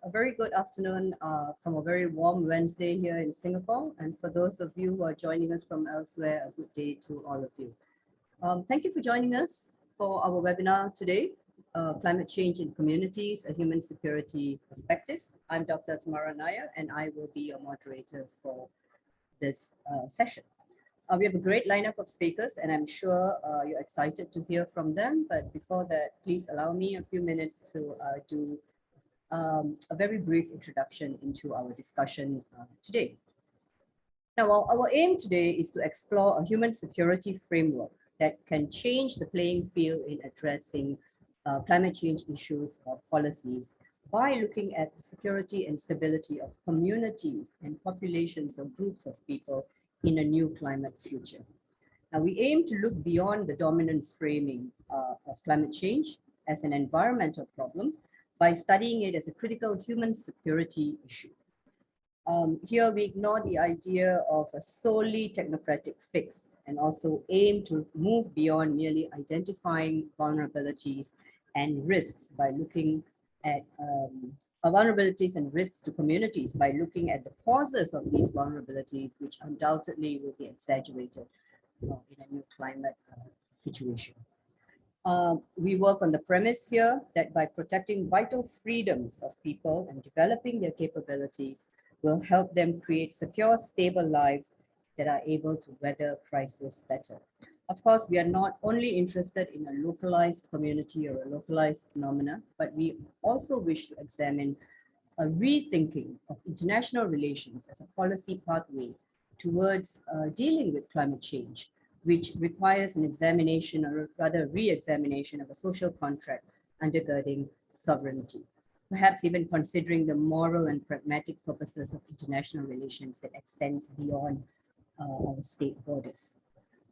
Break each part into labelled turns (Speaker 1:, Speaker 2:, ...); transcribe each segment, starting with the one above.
Speaker 1: A very good afternoon from a very warm Wednesday here in Singapore. And for those of you who are joining us from elsewhere, a good day to all of you. Thank you for joining us for our webinar today, Climate Change in Communities, a Human Security Perspective. I'm Dr. Tamara Nair, and I will be your moderator for this session. We have a great lineup of speakers, and I'm sure you're excited to hear from them. But before that, please allow me a few minutes to do a very brief introduction into our discussion today. Now, our aim today is to explore a human security framework that can change the playing field in addressing climate change issues or policies by looking at the security and stability of communities and populations or groups of people in a new climate future. Now, we aim to look beyond the dominant framing of climate change as an environmental problem by studying it as a critical human security issue. Here we ignore the idea of a solely technocratic fix and also aim to move beyond merely identifying vulnerabilities and risks by looking at vulnerabilities and risks to communities by looking at the causes of these vulnerabilities, which undoubtedly will be exaggerated in a new climate situation. We work on the premise here that by protecting vital freedoms of people and developing their capabilities will help them create secure, stable lives that are able to weather crisis better. Of course, we are not only interested in a localized community or a localized phenomena, but we also wish to examine a rethinking of international relations as a policy pathway towards dealing with climate change, which requires an examination or rather re-examination of a social contract undergirding sovereignty, perhaps even considering the moral and pragmatic purposes of international relations that extends beyond our state borders.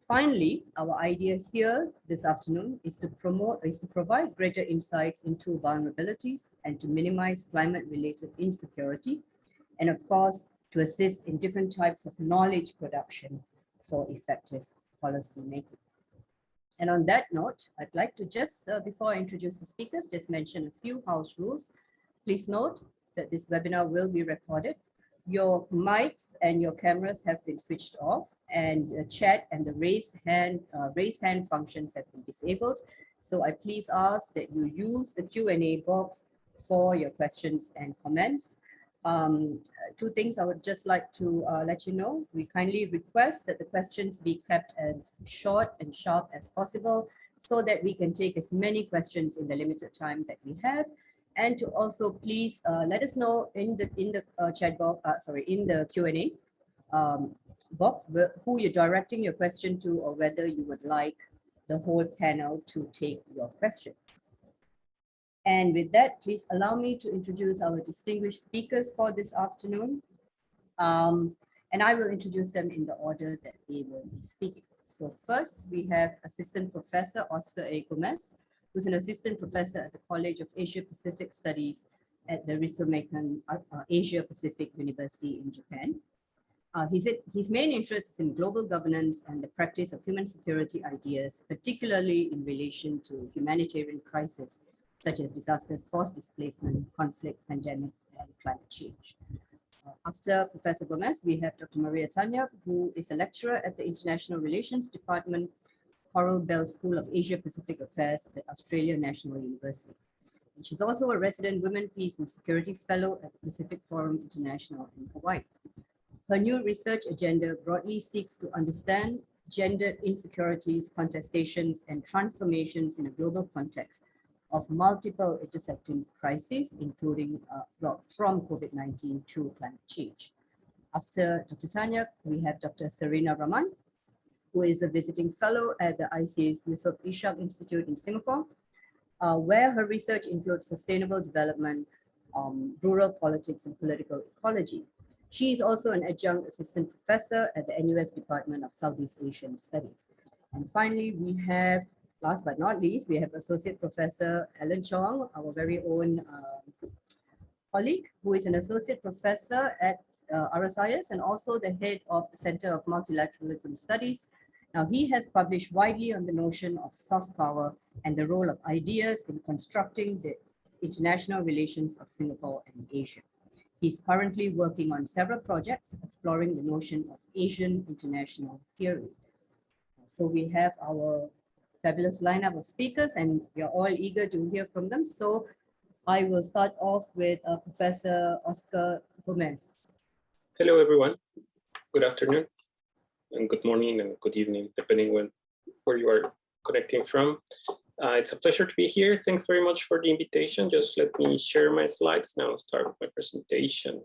Speaker 1: Finally, our idea here this afternoon is to provide greater insights into vulnerabilities and to minimize climate-related insecurity, and of course, to assist in different types of knowledge production for effective policy making. And on that note, I'd like to just, before I introduce the speakers, just mention a few house rules. Please note that this webinar will be recorded. Your mics and your cameras have been switched off, and the chat and the raised hand functions have been disabled. So I please ask that you use the Q&A box for your questions and comments. Two things I would just like to let you know. We kindly request that the questions be kept as short and sharp as possible so that we can take as many questions in the limited time that we have. And to also please let us know in the chat box, in the Q&A box who you're directing your question to, or whether you would like the whole panel to take your question. And with that, please allow me to introduce our distinguished speakers for this afternoon. And I will introduce them in the order that they will be speaking. So first, we have Assistant Professor Oscar A. Gomez, who's an assistant professor at the College of Asia Pacific Studies at the Ritsumeikan Asia Pacific University in Japan. His main interest is in global governance and the practice of human security ideas, particularly in relation to humanitarian crises, such as disasters, forced displacement, conflict, pandemics, and climate change. After Professor Gomez, we have Dr. Maria Tanya, who is a lecturer at the International Relations Department, Coral Bell School of Asia Pacific Affairs at Australia National University. And she's also a resident Women, Peace and Security Fellow at the Pacific Forum International in Hawaii. Her new research agenda broadly seeks to understand gender insecurities, contestations, and transformations in a global context of multiple intersecting crises, including from COVID-19 to climate change. After Dr. Tanya, we have Dr. Serena Rahman, who is a visiting fellow at the ICA's Yusof Ishak Institute in Singapore, where her research includes sustainable development, rural politics, and political ecology. She is also an adjunct assistant professor at the NUS Department of Southeast Asian Studies. And finally, we have, last but not least, we have Associate Professor Alan Chong, our very own colleague, who is an associate professor at RSIS and also the head of the Center of Multilateralism Studies. Now, he has published widely on the notion of soft power and the role of ideas in constructing the International Relations of Singapore and Asia. He's currently working on several projects exploring the notion of Asian international theory. So we have our fabulous lineup of speakers and we are all eager to hear from them. So I will start off with Professor Oscar Gomez.
Speaker 2: Hello, everyone. Good afternoon and good morning and good evening, depending where you are connecting from. It's a pleasure to be here. Thanks very much for the invitation. Just let me share my slides now, start with my presentation.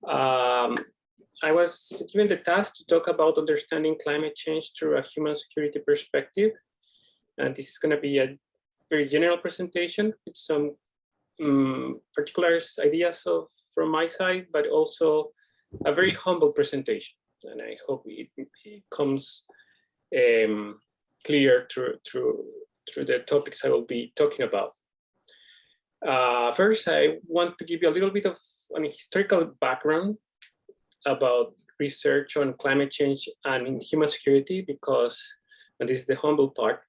Speaker 2: I was given the task to talk about understanding climate change through a human security perspective. And this is going to be a very general presentation with some particular ideas from my side, but also a very humble presentation. And I hope it comes clear through the topics I will be talking about. First, I want to give you a little bit of an historical background about research on climate change and human security, because, and this is the humble part,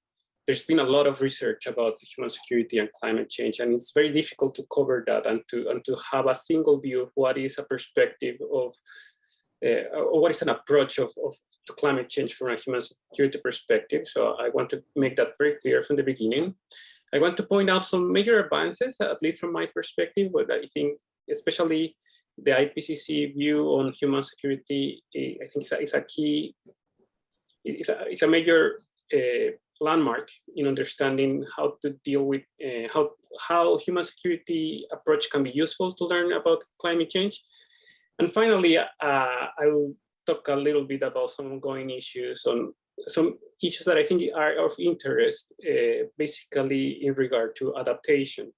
Speaker 2: there's been a lot of research about human security and climate change, and it's very difficult to cover that and to have a single view of what is a perspective of, or what is an approach to climate change from a human security perspective. So I want to make that very clear from the beginning. I want to point out some major advances, at least from my perspective, but I think especially the IPCC view on human security, I think is a key, it's a major landmark in understanding how to deal with how human security approach can be useful to learn about climate change. And finally, I will talk a little bit about some ongoing issues, on some issues that I think are of interest, basically in regard to adaptation.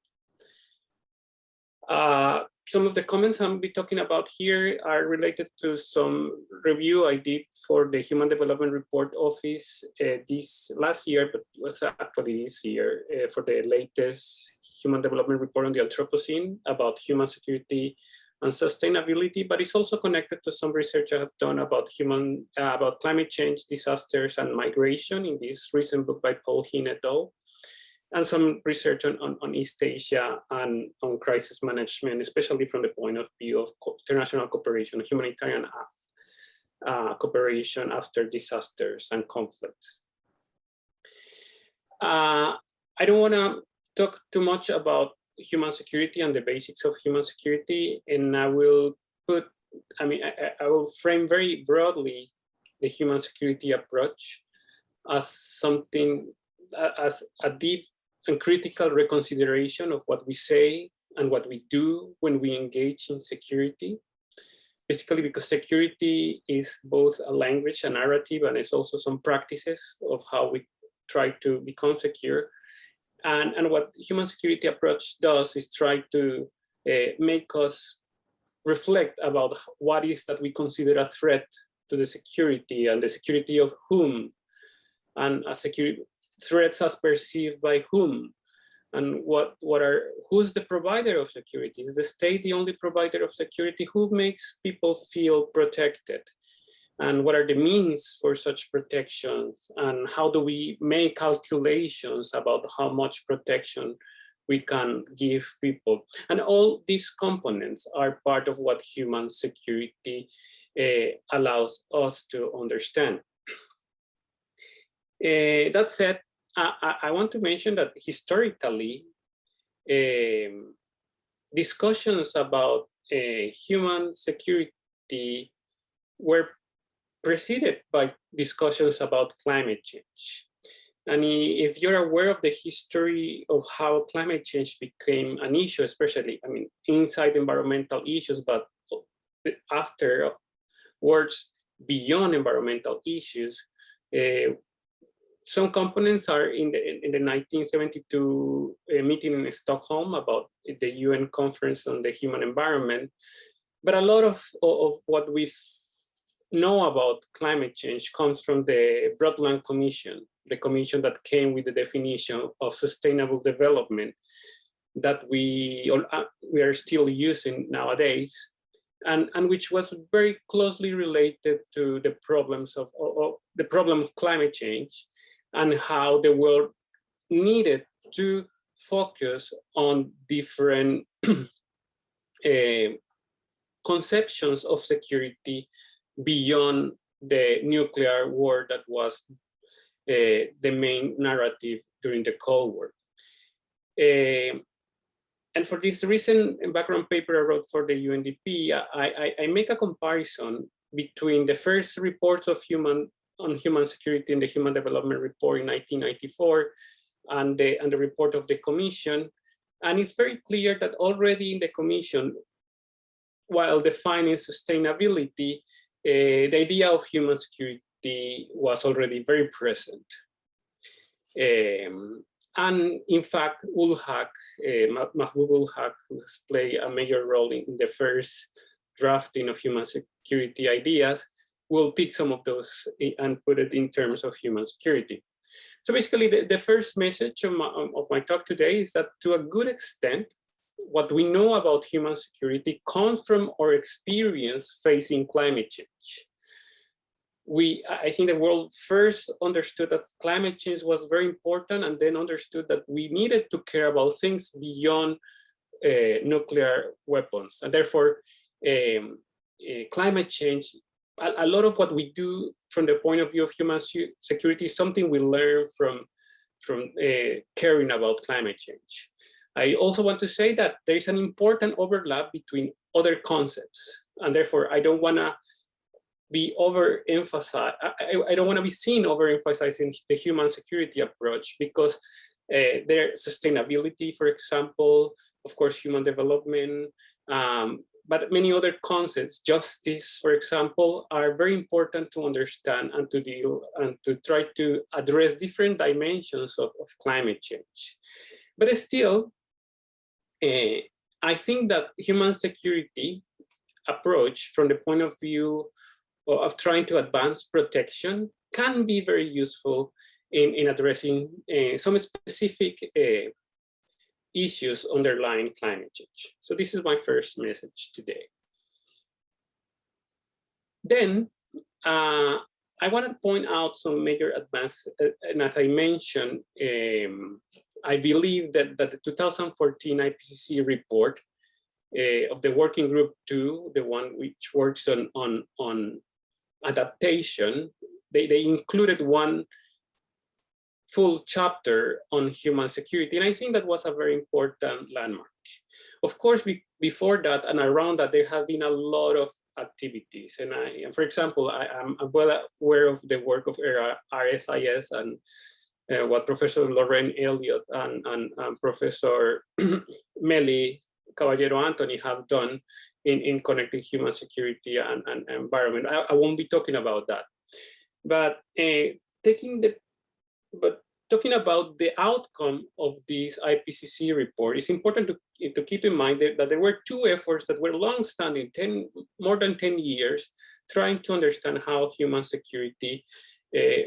Speaker 2: Some of the comments I'll be talking about here are related to some review I did for the Human Development Report Office this last year, but it was actually this year, for the latest Human Development Report on the Anthropocene about human security and sustainability, but it's also connected to some research I have done about climate change, disasters, and migration in this recent book by Paul Hinn et al., and some research on East Asia and on crisis management, especially from the point of view of international cooperation, humanitarian cooperation after disasters and conflicts. I don't want to talk too much about human security and the basics of human security, and I will I will frame very broadly the human security approach as something, as a deep and critical reconsideration of what we say and what we do when we engage in security. Basically, because security is both a language, a narrative, and it's also some practices of how we try to become secure. And what human security approach does is try to make us reflect about what is that we consider a threat to the security, and the security of whom, and a security threats as perceived by whom, and who's the provider of security? Is the state the only provider of security? Who makes people feel protected? And what are the means for such protections? And how do we make calculations about how much protection we can give people? And all these components are part of what human security allows us to understand. That said, I want to mention that historically, discussions about human security were preceded by discussions about climate change. And if you're aware of the history of how climate change became an issue, especially, inside environmental issues, but afterwards, beyond environmental issues, some components are in the 1972 meeting in Stockholm about the UN Conference on the Human Environment. But a lot of what we know about climate change comes from the Brundtland Commission, the commission that came with the definition of sustainable development that we are still using nowadays, and which was very closely related to the problems of the problem of climate change, and how the world needed to focus on different conceptions of security beyond the nuclear war that was the main narrative during the Cold War. And for this recent background paper I wrote for the UNDP, I make a comparison between the first reports of human security in the Human Development Report in 1994 and the report of the Commission. And it's very clear that already in the Commission, while defining sustainability, the idea of human security was already very present. And in fact, Mahbub ul Haq, who has played a major role in the first drafting of human security ideas, will pick some of those and put it in terms of human security. So basically, the first message of my talk today is that to a good extent, what we know about human security comes from our experience facing climate change. I think the world first understood that climate change was very important, and then understood that we needed to care about things beyond nuclear weapons. And therefore, climate change, a lot of what we do from the point of view of human security is something we learn from caring about climate change. I also want to say that there is an important overlap between other concepts, and therefore I don't want to be overemphasized. I don't want to be seen overemphasizing the human security approach, because their sustainability, for example, of course, human development, but many other concepts, justice, for example, are very important to understand and to deal and to try to address different dimensions of climate change. But still, I think that human security approach from the point of view of trying to advance protection can be very useful in addressing some specific issues underlying climate change. So this is my first message today. Then I want to point out some major advances, and as I mentioned, I believe that the 2014 IPCC report of the Working Group 2, the one which works on adaptation, they included one full chapter on human security, and I think that was a very important landmark. Of course, before that and around that, there have been a lot of activities, and for example, I'm well aware of the work of RSIS and what Professor Lorraine Elliott and Professor Meli Caballero Anthony have done in connecting human security and environment. I won't be talking about that, but talking about the outcome of this IPCC report, it's important to keep in mind that there were two efforts that were long-standing, more than 10 years, trying to understand how human security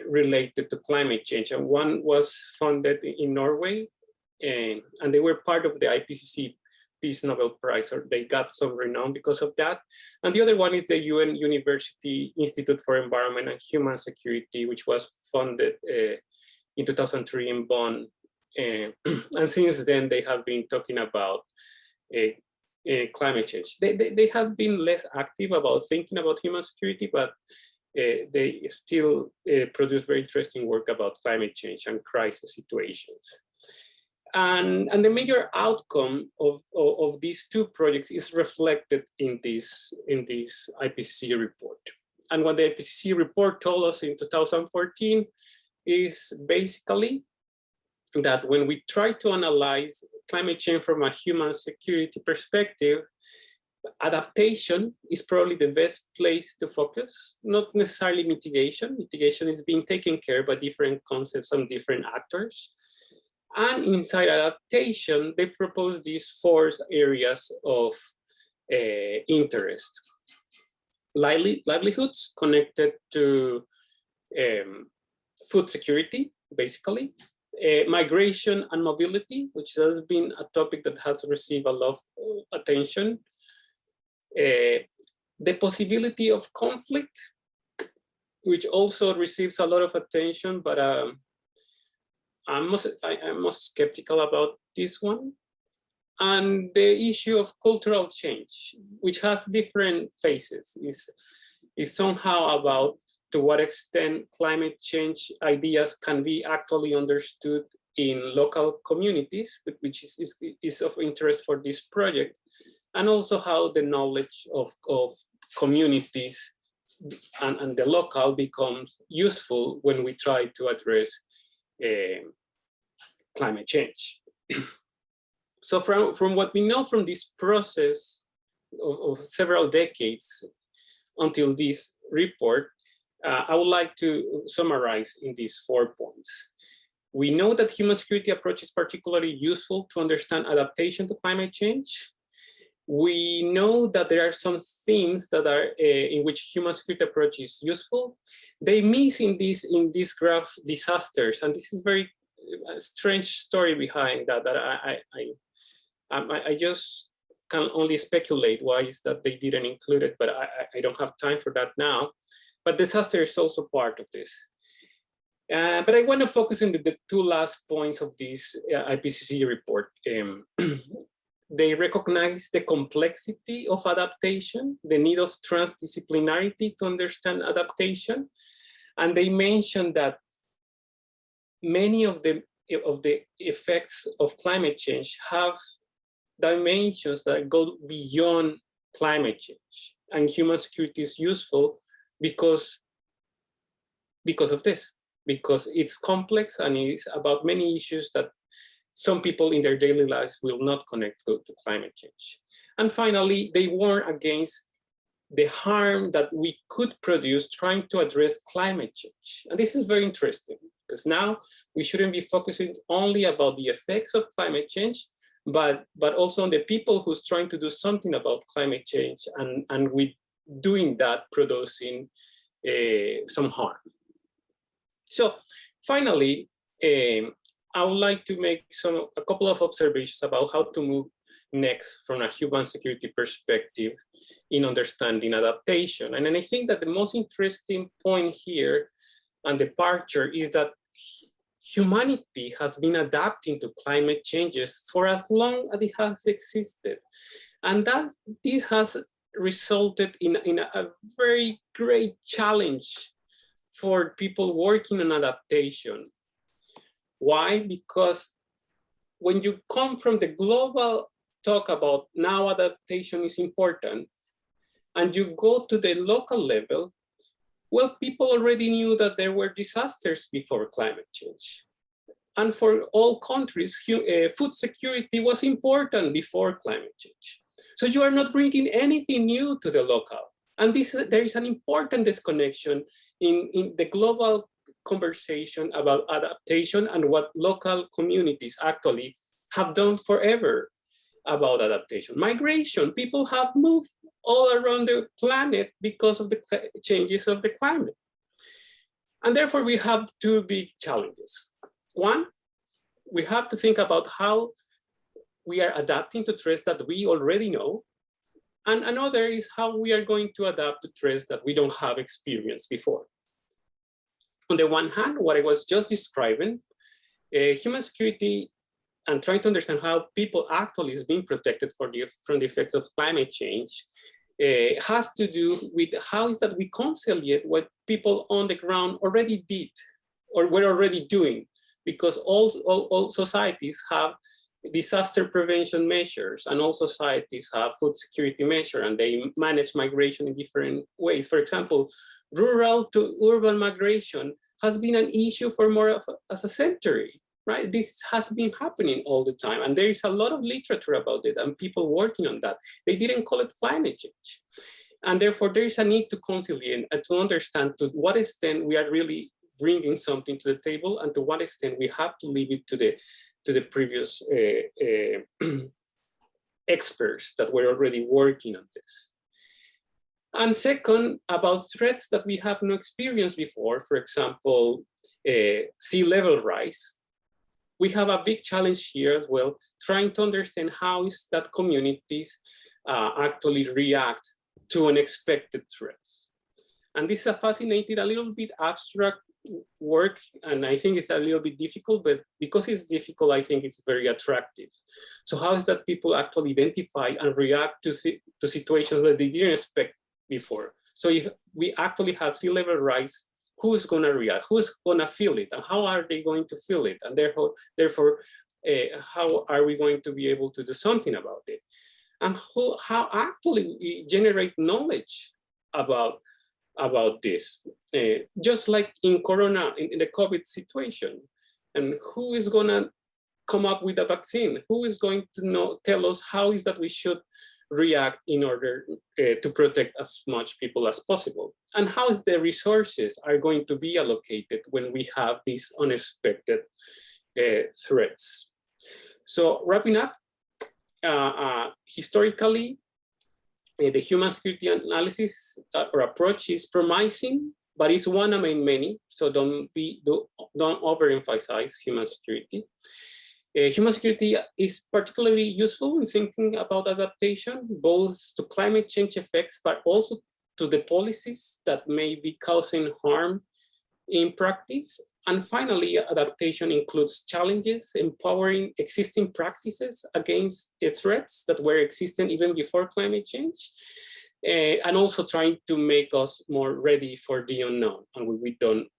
Speaker 2: related to climate change. And one was funded in Norway, and they were part of the IPCC Peace Nobel Prize, or they got some renown because of that. And the other one is the UN University Institute for Environment and Human Security, which was funded in 2003 in Bonn. And since then, they have been talking about climate change. They have been less active about thinking about human security, but they still produce very interesting work about climate change and crisis situations. And the major outcome of these two projects is reflected in this IPCC report. And what the IPCC report told us in 2014 is basically that when we try to analyze climate change from a human security perspective, adaptation is probably the best place to focus, not necessarily mitigation. Mitigation is being taken care of by different concepts and different actors. And inside adaptation, they propose these four areas of interest. Livelihoods connected to food security, basically. Migration and mobility, which has been a topic that has received a lot of attention. The possibility of conflict, which also receives a lot of attention, but I'm most skeptical about this one. And the issue of cultural change, which has different phases, is somehow about to what extent climate change ideas can be actually understood in local communities, which is of interest for this project, and also how the knowledge of communities and the local becomes useful when we try to address climate change. So from what we know from this process of several decades until this report, I would like to summarize in these 4 points. We know that human security approach is particularly useful to understand adaptation to climate change. We know that there are some themes that are in which human security approach is useful. They miss in this graph disasters, and this is very strange story behind that I just can only speculate why is that they didn't include it, but I don't have time for that now. But disaster is also part of this. But I want to focus on the 2 last points of this IPCC report. They recognize the complexity of adaptation, the need of transdisciplinarity to understand adaptation. And they mention that many of the effects of climate change have dimensions that go beyond climate change. And human security is useful because of this, because it's complex and it's about many issues that some people in their daily lives will not connect to climate change. And finally, they warn against the harm that we could produce trying to address climate change. And this is very interesting because now we shouldn't be focusing only about the effects of climate change, but also on the people who's trying to do something about climate change and with doing that producing some harm. So finally, I would like to make a couple of observations about how to move next from a human security perspective in understanding adaptation. And then I think that the most interesting point here and departure is that humanity has been adapting to climate changes for as long as it has existed. And that this has resulted in a very great challenge for people working on adaptation. Why? Because when you come from the global talk about now adaptation is important, and you go to the local level, well, people already knew that there were disasters before climate change. And for all countries, food security was important before climate change. So you are not bringing anything new to the local. And there is an important disconnection in the global conversation about adaptation and what local communities actually have done forever about adaptation. Migration, people have moved all around the planet because of the changes of the climate. And therefore we have 2 big challenges. One, we have to think about how we are adapting to threats that we already know. And another is how we are going to adapt to threats that we don't have experienced before. On the one hand, what I was just describing, human security and trying to understand how people actually is being protected from the effects of climate change has to do with how is that we conciliate what people on the ground already did or were already doing, because all societies have disaster prevention measures and all societies have food security measures and they manage migration in different ways. For example, rural to urban migration has been an issue for more as a century, right? This has been happening all the time. And there is a lot of literature about it and people working on that. They didn't call it climate change. And therefore there is a need to conciliate and to understand to what extent we are really bringing something to the table and to what extent we have to leave it to the previous experts that were already working on this. And second, about threats that we have no experience before, for example, sea level rise. We have a big challenge here as well, trying to understand how is that communities actually react to unexpected threats. And this is a fascinating, a little bit abstract work, and I think it's a little bit difficult, but because it's difficult, I think it's very attractive. So how is that people actually identify and react to situations that they didn't expect before? So if we actually have sea level rise, who's going to react? Who's going to feel it? And how are they going to feel it? And therefore, how are we going to be able to do something about it? And how actually we generate knowledge about this, just like in Corona, in the COVID situation. And who is going to come up with a vaccine? Who is going to tell us how is that we should react in order to protect as much people as possible? And how the resources are going to be allocated when we have these unexpected threats. So wrapping up, historically, the human security analysis or approach is promising, but it's one among many. So don't overemphasize human security. Human security is particularly useful in thinking about adaptation, both to climate change effects, but also to the policies that may be causing harm in practice. And finally, adaptation includes challenges, empowering existing practices against threats that were existing even before climate change, and also trying to make us more ready for the unknown. And we don't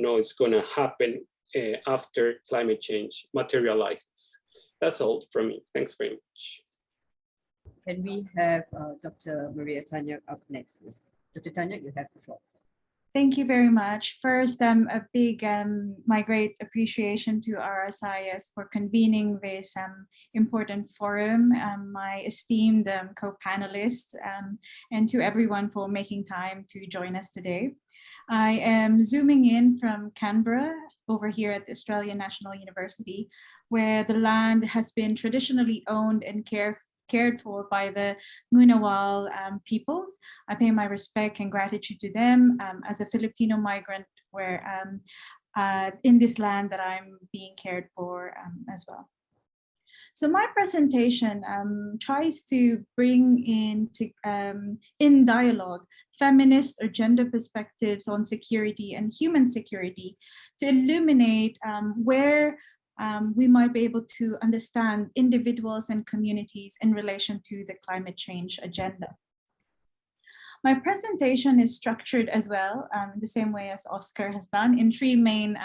Speaker 2: know it's going to happen after climate change materializes. That's all from me. Thanks very much.
Speaker 1: Can we have Dr. Maria Tanyak up next, please? Dr. Tanyak, you have the floor.
Speaker 3: Thank you very much. First, a big, my great appreciation to RSIS for convening this important forum, my esteemed co-panelists, and to everyone for making time to join us today. I am zooming in from Canberra over here at the Australian National University, where the land has been traditionally owned and cared for by the Ngunnawal peoples. I pay my respect and gratitude to them as a Filipino migrant where in this land that I'm being cared for as well. So my presentation tries to bring in dialogue feminist or gender perspectives on security and human security to illuminate where we might be able to understand individuals and communities in relation to the climate change agenda. My presentation is structured as well, the same way as Oscar has done, in three main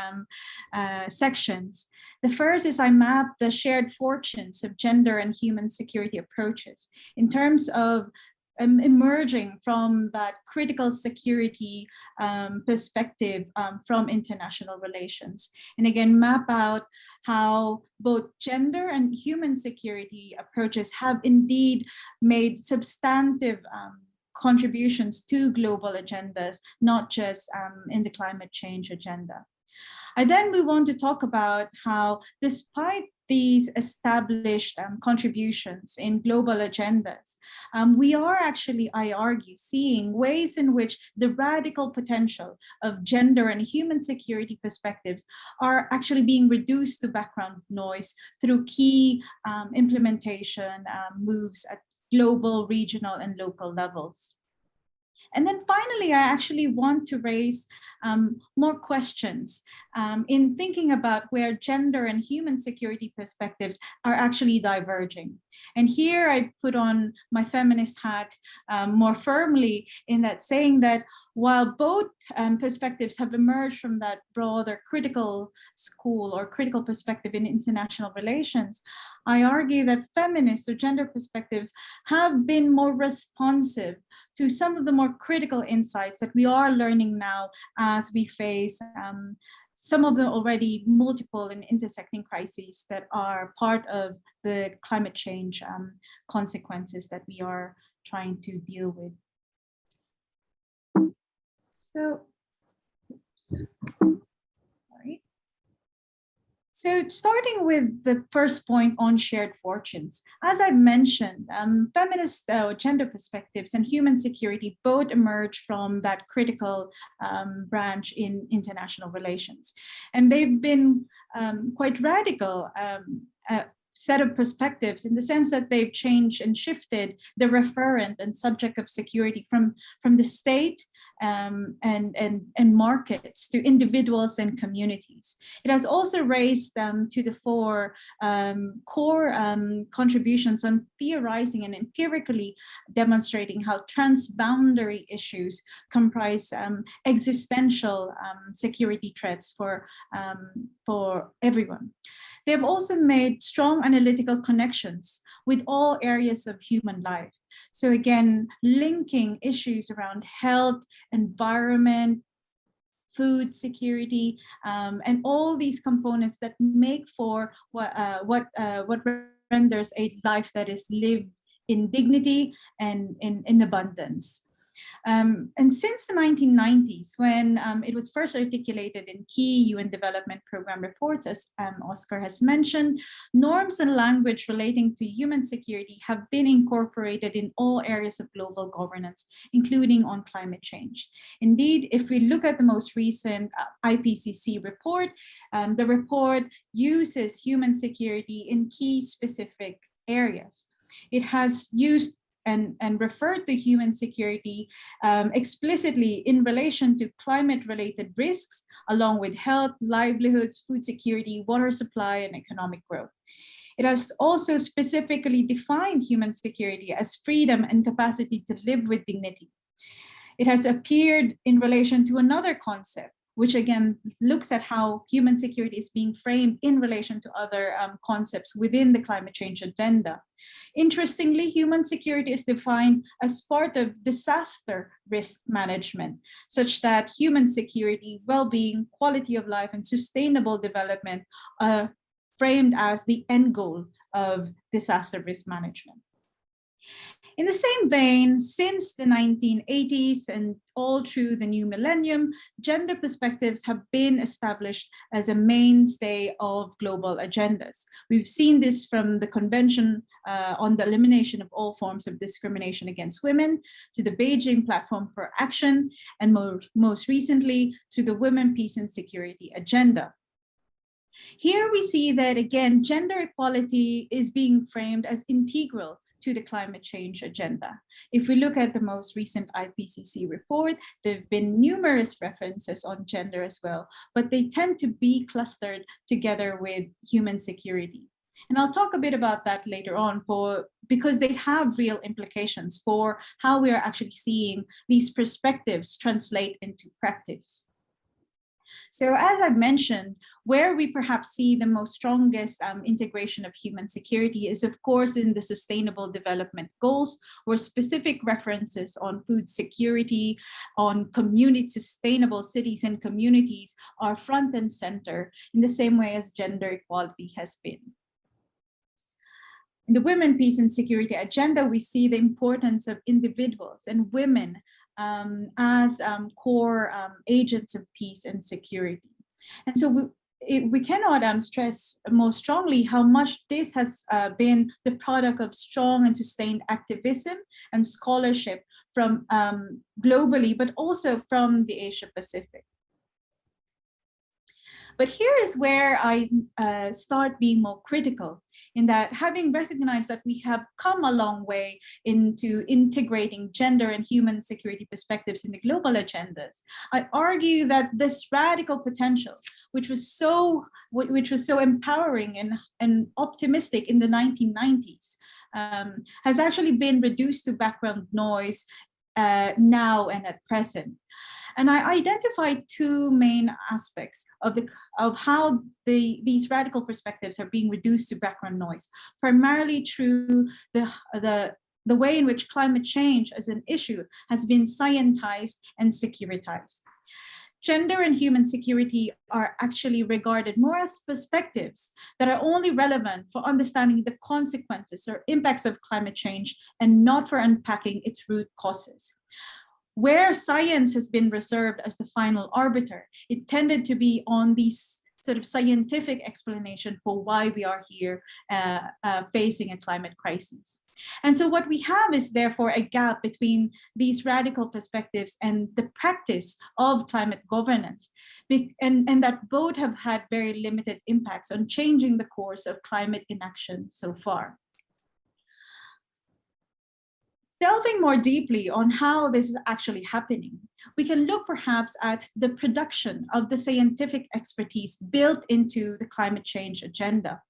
Speaker 3: sections. The first is I map the shared fortunes of gender and human security approaches in terms of emerging from that critical security perspective from international relations. And again, map out how both gender and human security approaches have indeed made substantive contributions to global agendas, not just in the climate change agenda. I then move on to talk about how, despite these established contributions in global agendas, we are actually, I argue, seeing ways in which the radical potential of gender and human security perspectives are actually being reduced to background noise through key implementation moves at global, regional, and local levels. And then finally, I actually want to raise more questions in thinking about where gender and human security perspectives are actually diverging. And here I put on my feminist hat more firmly in that, saying that while both perspectives have emerged from that broader critical school or critical perspective in international relations, I argue that feminist or gender perspectives have been more responsive to some of the more critical insights that we are learning now as we face some of the already multiple and intersecting crises that are part of the climate change consequences that we are trying to deal with. So, sorry. So starting with the first point on shared fortunes, as I mentioned, feminist gender perspectives and human security both emerge from that critical branch in international relations. And they've been quite radical set of perspectives in the sense that they've changed and shifted the referent and subject of security from the state and markets to individuals and communities. It has also raised to the fore core contributions on theorizing and empirically demonstrating how transboundary issues comprise existential security threats for everyone. They have also made strong analytical connections with all areas of human life. So again, linking issues around health, environment, food security, and all these components that make for what renders a life that is lived in dignity and in abundance. And since the 1990s, when it was first articulated in key UN Development Program reports, as Oscar has mentioned, norms and language relating to human security have been incorporated in all areas of global governance, including on climate change. Indeed, if we look at the most recent IPCC report, the report uses human security in key specific areas. It has used and referred to human security explicitly in relation to climate-related risks, along with health, livelihoods, food security, water supply, and economic growth. It has also specifically defined human security as freedom and capacity to live with dignity. It has appeared in relation to another concept, which again looks at how human security is being framed in relation to other concepts within the climate change agenda. Interestingly, human security is defined as part of disaster risk management, such that human security, well-being, quality of life, and sustainable development are framed as the end goal of disaster risk management. In the same vein, since the 1980s and all through the new millennium, gender perspectives have been established as a mainstay of global agendas. We've seen this from the Convention on the Elimination of All Forms of Discrimination Against Women, to the Beijing Platform for Action, and most recently to the Women, Peace and Security Agenda. Here we see that, again, gender equality is being framed as integral to the climate change agenda. If we look at the most recent IPCC report, there have been numerous references on gender as well, but they tend to be clustered together with human security. And I'll talk a bit about that later on because they have real implications for how we are actually seeing these perspectives translate into practice. So as I've mentioned, where we perhaps see the most strongest integration of human security is, of course, in the Sustainable Development Goals, where specific references on food security, on sustainable cities and communities are front and center in the same way as gender equality has been. In the Women, Peace and Security Agenda, we see the importance of individuals and women as core agents of peace and security. And so we cannot stress more strongly how much this has been the product of strong and sustained activism and scholarship from globally, but also from the Asia Pacific. But here is where I start being more critical, in that having recognized that we have come a long way into integrating gender and human security perspectives in the global agendas, I argue that this radical potential, which was so empowering and optimistic in the 1990s, has actually been reduced to background noise now and at present. And I identified two main aspects of how these radical perspectives are being reduced to background noise, primarily through the way in which climate change as an issue has been scientized and securitized. Gender and human security are actually regarded more as perspectives that are only relevant for understanding the consequences or impacts of climate change and not for unpacking its root causes. Where science has been reserved as the final arbiter, it tended to be on these sort of scientific explanation for why we are here facing a climate crisis. And so what we have is therefore a gap between these radical perspectives and the practice of climate governance, and that both have had very limited impacts on changing the course of climate inaction so far. Delving more deeply on how this is actually happening, we can look perhaps at the production of the scientific expertise built into the climate change agenda.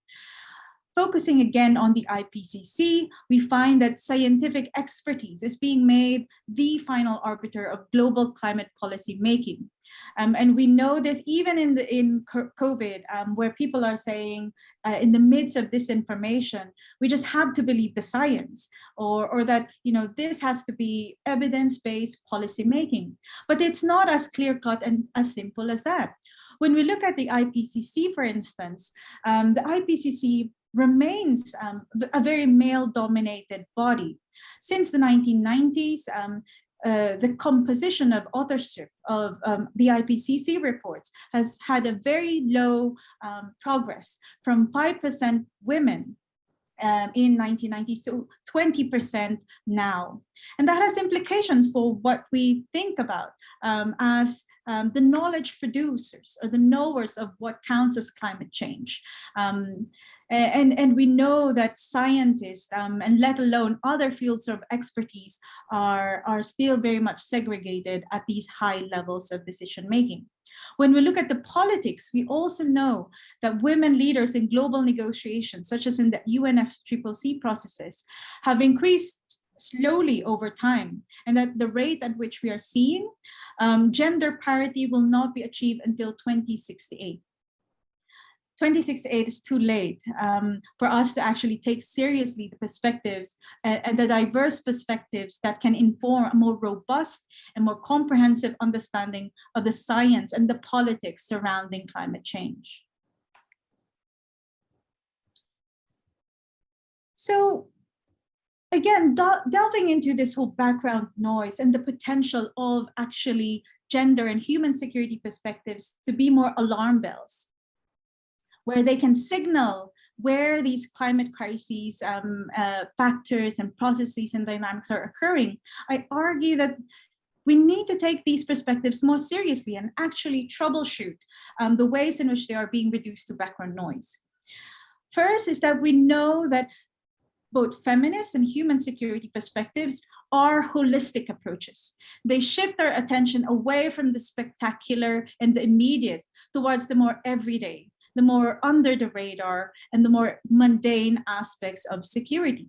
Speaker 3: Focusing again on the IPCC, we find that scientific expertise is being made the final arbiter of global climate policy making. And we know this even in COVID, where people are saying in the midst of disinformation, we just have to believe the science, or that this has to be evidence-based policy making. But it's not as clear-cut and as simple as that. When we look at the IPCC, for instance, the IPCC remains a very male-dominated body. Since the 1990s, the composition of authorship of the IPCC reports has had a very low progress, from 5% women in 1990s to 20% now. And that has implications for what we think about as the knowledge producers or the knowers of what counts as climate change. And we know that scientists and let alone other fields of expertise are still very much segregated at these high levels of decision making. When we look at the politics, we also know that women leaders in global negotiations, such as in the UNFCCC processes, have increased slowly over time, and that the rate at which we are seeing gender parity will not be achieved until 2068. 2068 is too late for us to actually take seriously the perspectives and the diverse perspectives that can inform a more robust and more comprehensive understanding of the science and the politics surrounding climate change. So again, delving into this whole background noise and the potential of actually gender and human security perspectives to be more alarm bells, where they can signal where these climate crises factors and processes and dynamics are occurring, I argue that we need to take these perspectives more seriously and actually troubleshoot the ways in which they are being reduced to background noise. First is that we know that both feminist and human security perspectives are holistic approaches. They shift our attention away from the spectacular and the immediate towards the more everyday, the more under the radar, and the more mundane aspects of security.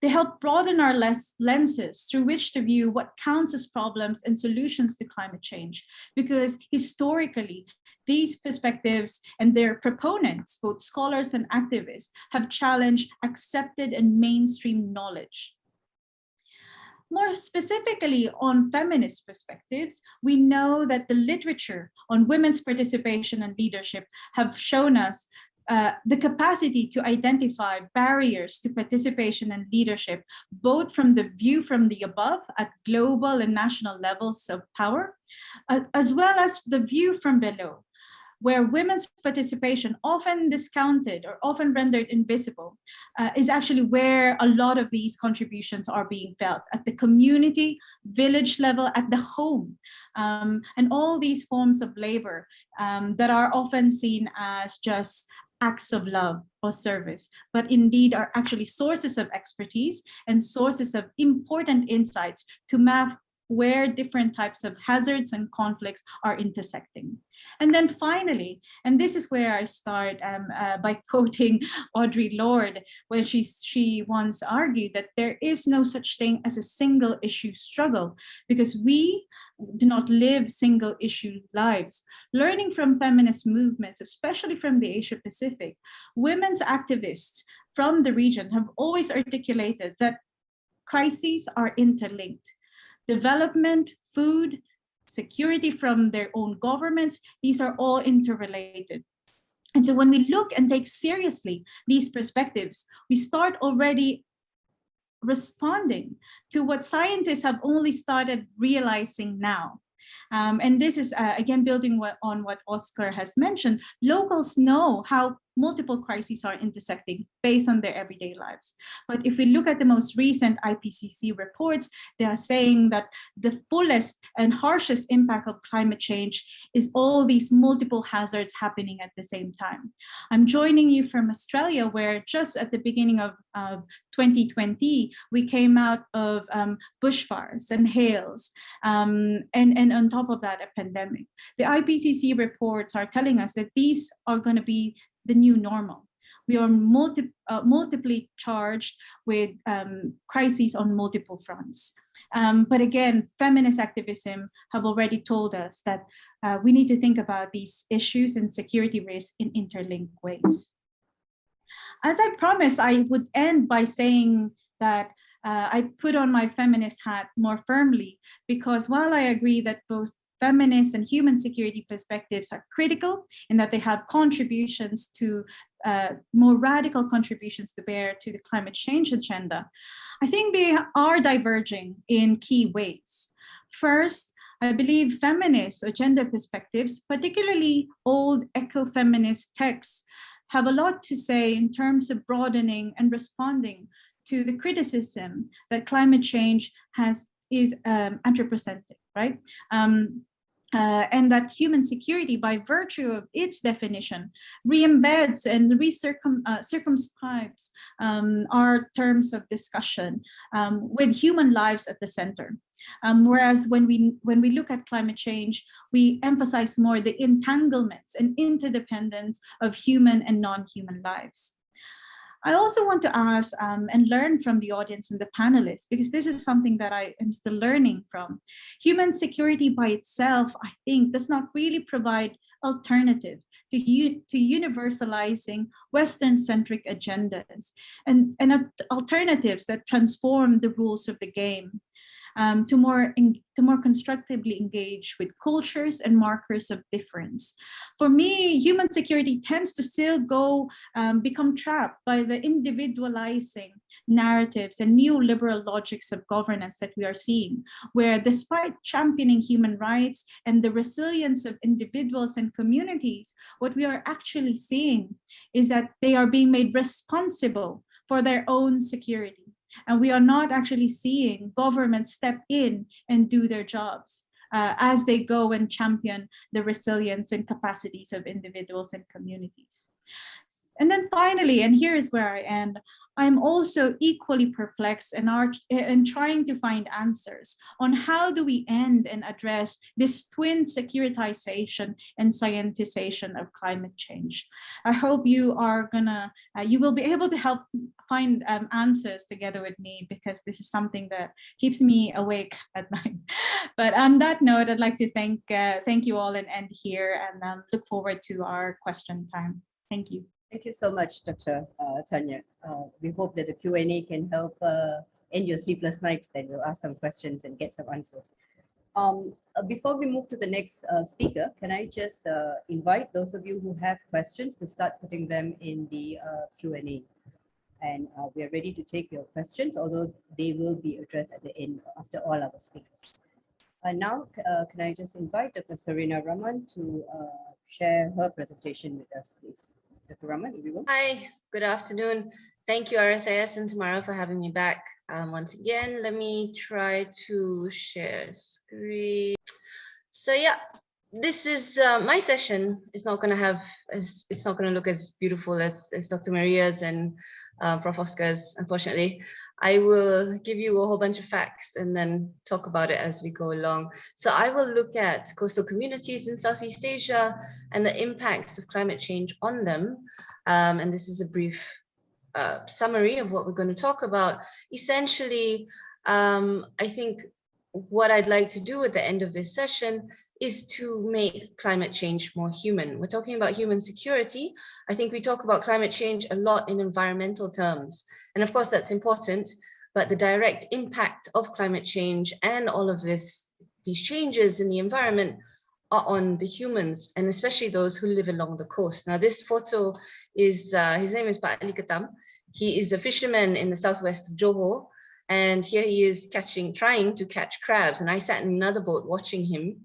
Speaker 3: They help broaden our lenses through which to view what counts as problems and solutions to climate change, because historically, these perspectives and their proponents, both scholars and activists, have challenged accepted and mainstream knowledge. More specifically on feminist perspectives, we know that the literature on women's participation and leadership have shown us the capacity to identify barriers to participation and leadership, both from the view from the above at global and national levels of power, as well as the view from below, where women's participation, often discounted or often rendered invisible, is actually where a lot of these contributions are being felt at the community, village level, at the home, and all these forms of labor that are often seen as just acts of love or service, but indeed are actually sources of expertise and sources of important insights to map where different types of hazards and conflicts are intersecting. And then finally, and this is where I start by quoting Audre Lorde, when she once argued that there is no such thing as a single issue struggle, because we do not live single issue lives. Learning from feminist movements, especially from the Asia Pacific, women's activists from the region have always articulated that crises are interlinked. Development, food, security from their own governments, these are all interrelated. And so when we look and take seriously these perspectives, we start already responding to what scientists have only started realizing now. And this is, again, building on what Oscar has mentioned. Locals know how multiple crises are intersecting based on their everyday lives. But if we look at the most recent IPCC reports, they are saying that the fullest and harshest impact of climate change is all these multiple hazards happening at the same time. I'm joining you from Australia, where just at the beginning of 2020, we came out of bushfires and hails, and on top of that, a pandemic. The IPCC reports are telling us that these are going to be the new normal. We are multiply charged with crises on multiple fronts. But again, feminist activism have already told us that we need to think about these issues and security risks in interlinked ways. As I promised, I would end by saying that I put on my feminist hat more firmly, because while I agree that both feminist and human security perspectives are critical in that they have contributions to more radical contributions to bear to the climate change agenda, I think they are diverging in key ways. First, I believe feminist or gender perspectives, particularly old eco-feminist texts, have a lot to say in terms of broadening and responding to the criticism that climate change is anthropocentric, right? And that human security, by virtue of its definition, re-embeds and circumscribes our terms of discussion with human lives at the center. Whereas when we look at climate change, we emphasize more the entanglements and interdependence of human and non-human lives. I also want to ask and learn from the audience and the panelists, because this is something that I am still learning from. Human security by itself, I think, does not really provide alternative to universalizing Western-centric agendas and alternatives that transform the rules of the game. To more constructively engage with cultures and markers of difference. For me, human security tends to still become trapped by the individualizing narratives and neoliberal logics of governance that we are seeing, where despite championing human rights and the resilience of individuals and communities, what we are actually seeing is that they are being made responsible for their own security. And we are not actually seeing governments step in and do their jobs as they go and champion the resilience and capacities of individuals and communities. And then finally, and here is where I end, I'm also equally perplexed and trying to find answers on how do we end and address this twin securitization and scientization of climate change. I hope you will be able to help find answers together with me, because this is something that keeps me awake at night. But on that note, I'd like to thank you all and end here, and look forward to our question time. Thank you.
Speaker 1: Thank you so much, Dr. Tanya. We hope that the Q&A can help end your sleepless nights. Then we'll ask some questions and get some answers. Before we move to the next speaker, can I just invite those of you who have questions to start putting them in the Q&A. And we are ready to take your questions, although they will be addressed at the end after all our speakers. And now, can I just invite Dr. Serena Rahman to share her presentation with us, please. Dr. Rahman, if you will.
Speaker 4: Hi, good afternoon. Thank you, RSIS and Tamara, for having me back once again. Let me try to share screen. So yeah, this is my session. It's not going to look as beautiful as Dr. Maria's and Prof. Oscar's, unfortunately. I will give you a whole bunch of facts and then talk about it as we go along. So I will look at coastal communities in Southeast Asia and the impacts of climate change on them. And this is a brief summary of what we're going to talk about. Essentially, I think what I'd like to do at the end of this session is to make climate change more human. We're talking about human security. I think we talk about climate change a lot in environmental terms. And of course, that's important, but the direct impact of climate change and all of these changes in the environment are on the humans, and especially those who live along the coast. Now, this photo is, his name is Pak Ali Ketam. He is a fisherman in the southwest of Johor. And here he is trying to catch crabs. And I sat in another boat watching him.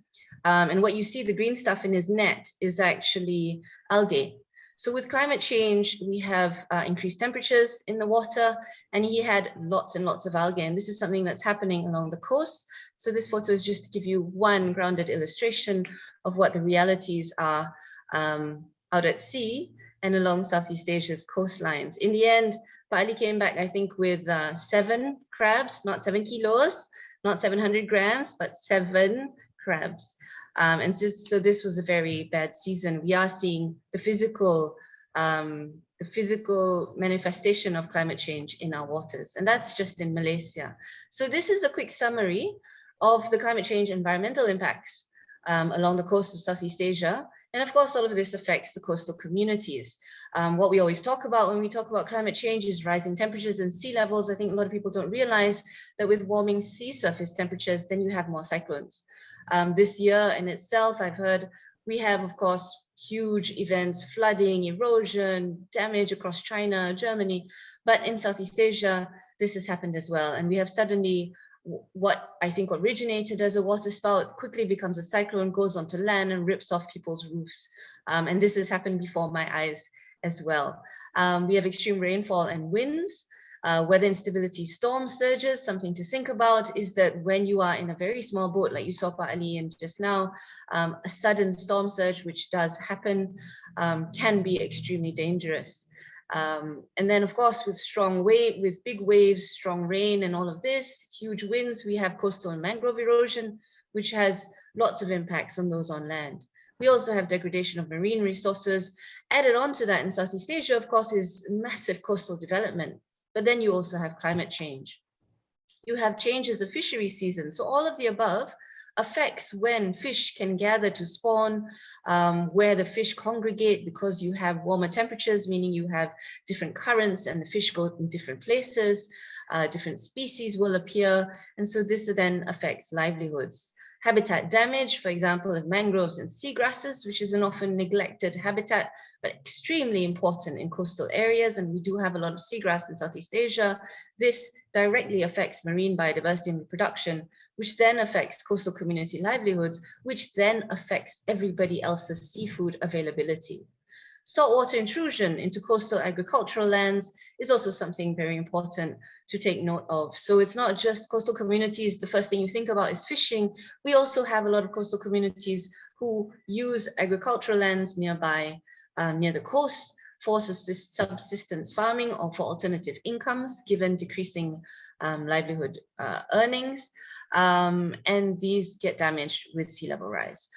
Speaker 4: And what you see, the green stuff in his net is actually algae. So with climate change, we have increased temperatures in the water, and he had lots and lots of algae. And this is something that's happening along the coast. So this photo is just to give you one grounded illustration of what the realities are out at sea and along Southeast Asia's coastlines. In the end, Pak Ali came back, I think, with 7 crabs, not 7 kilos, not 700 grams, but 7 crabs. And so this was a very bad season. We are seeing the physical manifestation of climate change in our waters, and that's just in Malaysia. So this is a quick summary of the climate change environmental impacts along the coast of Southeast Asia. And of course, all of this affects the coastal communities. What we always talk about when we talk about climate change is rising temperatures and sea levels. I think a lot of people don't realize that with warming sea surface temperatures, then you have more cyclones. This year in itself, I've heard we have, of course, huge events, flooding, erosion, damage across China, Germany, but in Southeast Asia, this has happened as well. And we have suddenly what I think originated as a water spout quickly becomes a cyclone, goes onto land and rips off people's roofs. And this has happened before my eyes as well. We have extreme rainfall and winds, weather instability, storm surges. Something to think about is that when you are in a very small boat, like you saw Pak Ali in just now, a sudden storm surge, which does happen, can be extremely dangerous. And then, of course, with big waves, strong rain, and all of this, huge winds, we have coastal and mangrove erosion, which has lots of impacts on those on land. We also have degradation of marine resources. Added on to that in Southeast Asia, of course, is massive coastal development. But then you also have climate change. You have changes of fishery season. So all of the above affects when fish can gather to spawn, where the fish congregate, because you have warmer temperatures, meaning you have different currents and the fish go in different places, different species will appear. And so this then affects livelihoods. Habitat damage, for example, of mangroves and seagrasses, which is an often neglected habitat, but extremely important in coastal areas. And we do have a lot of seagrass in Southeast Asia. This directly affects marine biodiversity and reproduction, which then affects coastal community livelihoods, which then affects everybody else's seafood availability. Saltwater intrusion into coastal agricultural lands is also something very important to take note of. So it's not just coastal communities, the first thing you think about is fishing. We also have a lot of coastal communities who use agricultural lands nearby, near the coast, for subsistence farming or for alternative incomes, given decreasing livelihood earnings. And these get damaged with sea level rise.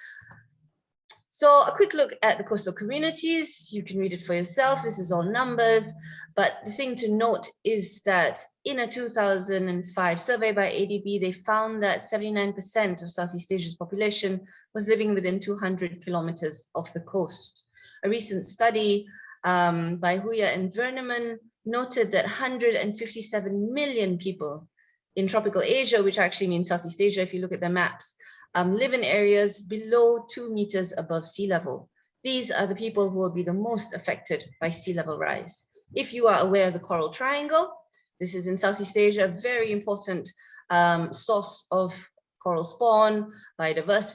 Speaker 4: So a quick look at the coastal communities. You can read it for yourself. This is all numbers. But the thing to note is that in a 2005 survey by ADB, they found that 79% of Southeast Asia's population was living within 200 kilometers of the coast. A recent study by Huya and Verneman noted that 157 million people in tropical Asia, which actually means Southeast Asia if you look at the maps, live in areas below 2 meters above sea level. These are the people who will be the most affected by sea level rise. If you are aware of the Coral Triangle, this is in Southeast Asia, a very important source of coral spawn,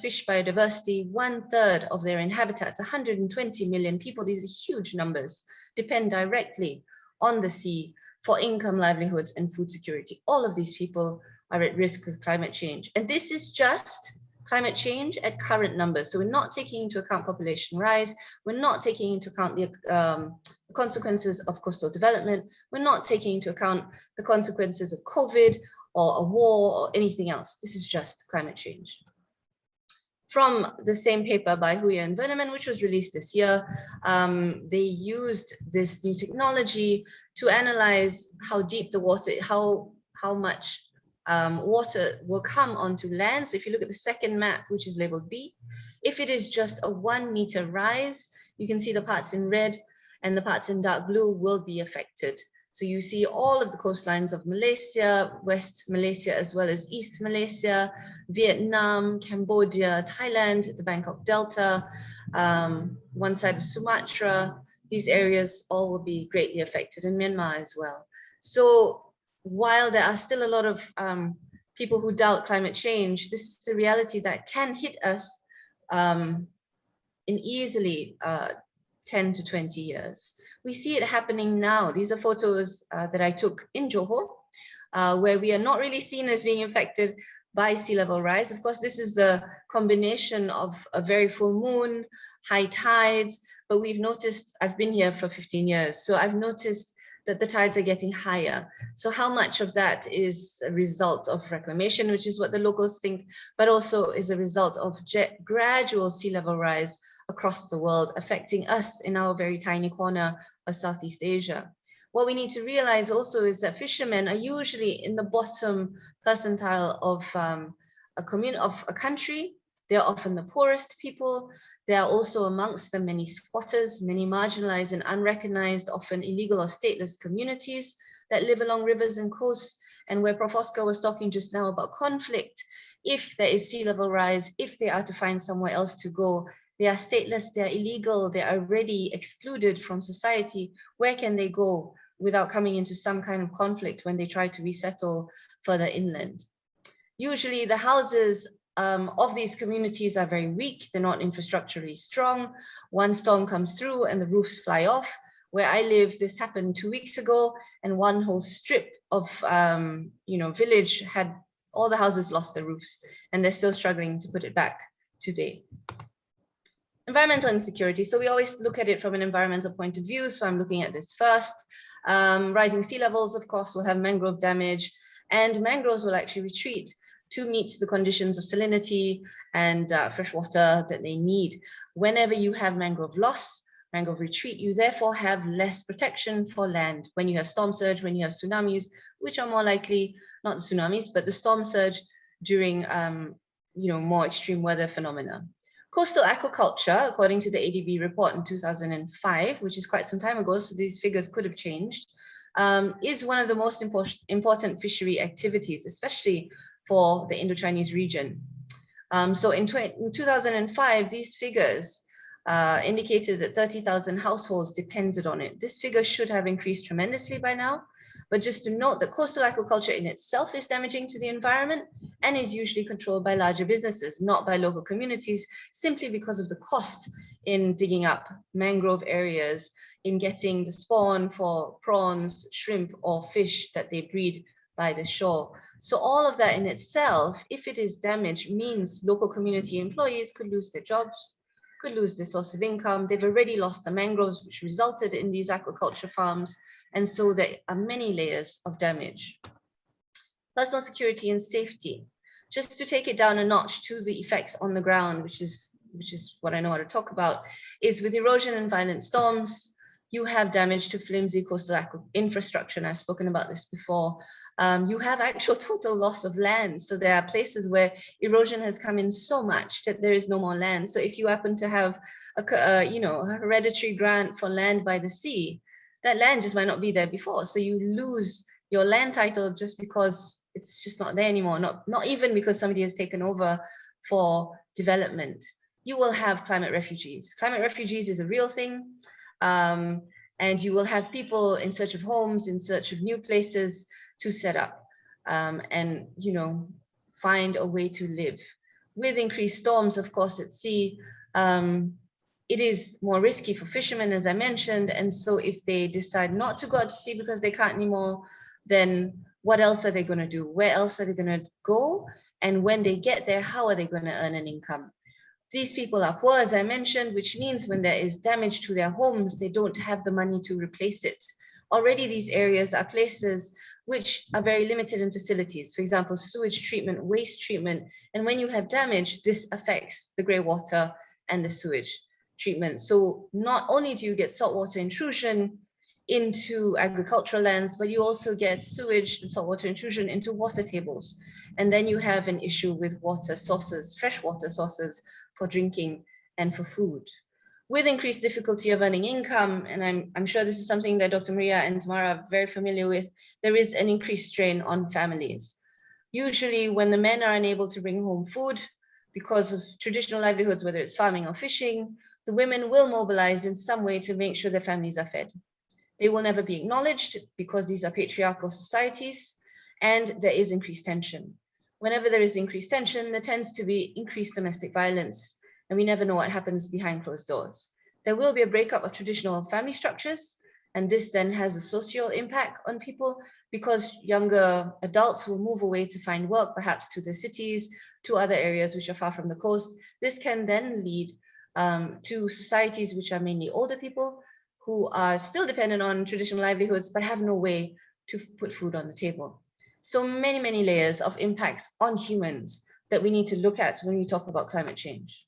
Speaker 4: fish biodiversity. 1/3 of their inhabitants, 120 million people, these are huge numbers, depend directly on the sea for income, livelihoods, and food security. All of these people are at risk of climate change. And this is just climate change at current numbers. So we're not taking into account population rise. We're not taking into account the consequences of coastal development. We're not taking into account the consequences of COVID or a war or anything else. This is just climate change. From the same paper by Huya and Verneman, which was released this year, they used this new technology to analyze how deep the water, how much water will come onto land. So if you look at the second map, which is labeled B, if it is just a 1 meter rise, you can see the parts in red and the parts in dark blue will be affected. So you see all of the coastlines of Malaysia, West Malaysia, as well as East Malaysia, Vietnam, Cambodia, Thailand, the Bangkok Delta, one side of Sumatra. These areas all will be greatly affected, in Myanmar as well. So while there are still a lot of people who doubt climate change, this is the reality that can hit us in easily 10 to 20 years. We see it happening now. These are photos that I took in Johor, where we are not really seen as being affected by sea level rise. Of course, this is the combination of a very full moon, high tides, but we've noticed, I've been here for 15 years, so I've noticed that the tides are getting higher. So how much of that is a result of reclamation, which is what the locals think, but also is a result of gradual sea level rise across the world, affecting us in our very tiny corner of Southeast Asia. What we need to realize also is that fishermen are usually in the bottom percentile of a country. They're often the poorest people. There are also amongst them many squatters, many marginalized and unrecognized, often illegal or stateless communities that live along rivers and coasts. And where Prof. Oscar was talking just now about conflict, if there is sea level rise, if they are to find somewhere else to go, they are stateless, they are illegal, they are already excluded from society. Where can they go without coming into some kind of conflict when they try to resettle further inland? Usually the houses of these communities are very weak. They're not infrastructurally strong. One storm comes through and the roofs fly off. Where I live, this happened 2 weeks ago, and one whole strip of village had all the houses lost their roofs, and they're still struggling to put it back today. Environmental insecurity. So we always look at it from an environmental point of view. So I'm looking at this first. Rising sea levels, of course, will have mangrove damage, and mangroves will actually retreat to meet the conditions of salinity and fresh water that they need. Whenever you have mangrove loss, mangrove retreat, you therefore have less protection for land. When you have storm surge, when you have tsunamis, which are more likely, not the tsunamis, but the storm surge during more extreme weather phenomena. Coastal aquaculture, according to the ADB report in 2005, which is quite some time ago, so these figures could have changed, is one of the most important fishery activities, especially for the Indo-Chinese region. So in 2005, these figures indicated that 30,000 households depended on it. This figure should have increased tremendously by now, but just to note that coastal aquaculture in itself is damaging to the environment and is usually controlled by larger businesses, not by local communities, simply because of the cost in digging up mangrove areas, in getting the spawn for prawns, shrimp, or fish that they breed by the shore. So all of that in itself, if it is damaged, means local community employees could lose their jobs, could lose their source of income. They've already lost the mangroves, which resulted in these aquaculture farms. And so there are many layers of damage. Personal security and safety. Just to take it down a notch to the effects on the ground, which is what I know how to talk about, is with erosion and violent storms, you have damage to flimsy coastal infrastructure, and I've spoken about this before. You have actual total loss of land. So there are places where erosion has come in so much that there is no more land. So if you happen to have a hereditary grant for land by the sea, that land just might not be there before. So you lose your land title just because it's just not there anymore. Not even because somebody has taken over for development. You will have climate refugees. Climate refugees is a real thing. And you will have people in search of homes, in search of new places to set up and find a way to live. With increased storms, of course, at sea, it is more risky for fishermen, as I mentioned. And so if they decide not to go out to sea because they can't anymore, then what else are they going to do? Where else are they going to go? And when they get there, how are they going to earn an income? These people are poor, as I mentioned, which means when there is damage to their homes, they don't have the money to replace it. Already these areas are places which are very limited in facilities. For example, sewage treatment, waste treatment. And when you have damage, this affects the grey water and the sewage treatment. So not only do you get saltwater intrusion into agricultural lands, but you also get sewage and saltwater intrusion into water tables. And then you have an issue with water sources, freshwater sources for drinking and for food. With increased difficulty of earning income, and I'm sure this is something that Dr. Maria and Tamara are very familiar with, there is an increased strain on families. Usually when the men are unable to bring home food because of traditional livelihoods, whether it's farming or fishing, the women will mobilize in some way to make sure their families are fed. They will never be acknowledged because these are patriarchal societies, and there is increased tension. Whenever there is increased tension, there tends to be increased domestic violence, and we never know what happens behind closed doors. There will be a breakup of traditional family structures, and this then has a social impact on people because younger adults will move away to find work, perhaps to the cities, to other areas which are far from the coast. This can then lead to societies which are mainly older people who are still dependent on traditional livelihoods, but have no way to put food on the table. So many, many layers of impacts on humans that we need to look at when we talk about climate change.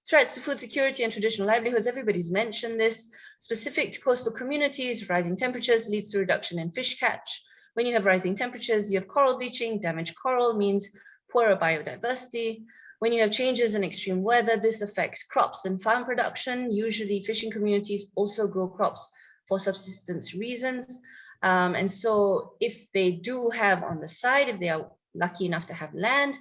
Speaker 4: Threats to food security and traditional livelihoods, everybody's mentioned this. Specific to coastal communities, rising temperatures leads to reduction in fish catch. When you have rising temperatures, you have coral bleaching. Damaged coral means poorer biodiversity. When you have changes in extreme weather, this affects crops and farm production. Usually fishing communities also grow crops for subsistence reasons. And so if they do have on the side, if they are lucky enough to have land,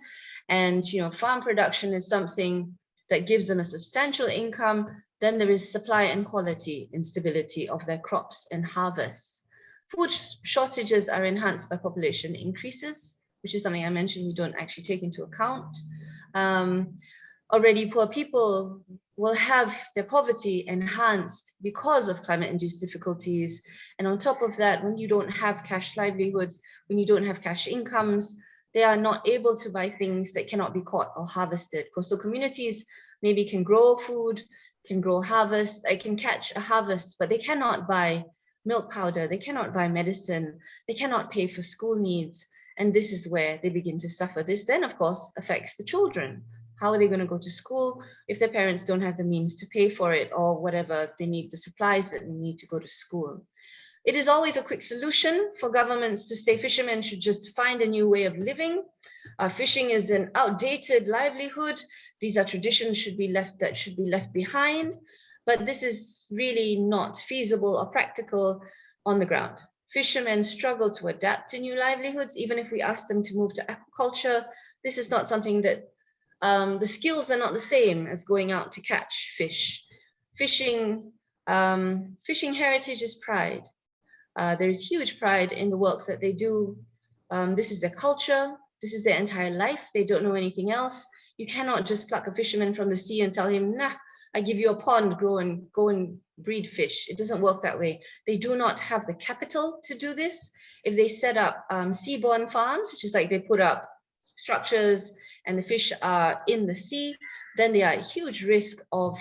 Speaker 4: and farm production is something that gives them a substantial income, then there is supply and quality instability of their crops and harvests. Food shortages are enhanced by population increases, which is something I mentioned we don't actually take into account. Already poor people will have their poverty enhanced because of climate-induced difficulties. And on top of that, when you don't have cash livelihoods, when you don't have cash incomes, they are not able to buy things that cannot be caught or harvested. Coastal communities maybe can grow food, can grow harvest, they can catch a harvest, but they cannot buy milk powder, they cannot buy medicine, they cannot pay for school needs. And this is where they begin to suffer. This then, of course, affects the children. How are they going to go to school if their parents don't have the means to pay for it or whatever they need, the supplies that they need to go to school? It is always a quick solution for governments to say fishermen should just find a new way of living. Fishing is an outdated livelihood. These are traditions that should be left behind. But this is really not feasible or practical on the ground. Fishermen struggle to adapt to new livelihoods. Even if we ask them to move to aquaculture, this is not something that the skills are not the same as going out to catch fish. Fishing heritage is pride. There is huge pride in the work that they do. This is their culture. This is their entire life. They don't know anything else. You cannot just pluck a fisherman from the sea and tell him, nah, I give you a pond, go and breed fish. It doesn't work that way. They do not have the capital to do this. If they set up seaborne farms, which is like they put up structures and the fish are in the sea, then they are at huge risk of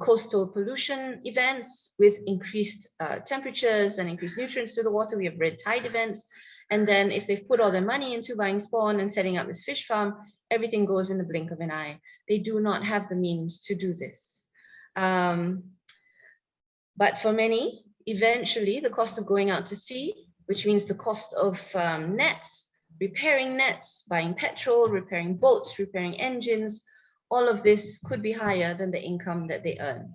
Speaker 4: coastal pollution events with increased temperatures and increased nutrients to the water. We have red tide events. And then if they've put all their money into buying spawn and setting up this fish farm, everything goes in the blink of an eye. They do not have the means to do this. But for many, eventually the cost of going out to sea, which means the cost of nets, repairing nets, buying petrol, repairing boats, repairing engines, all of this could be higher than the income that they earn.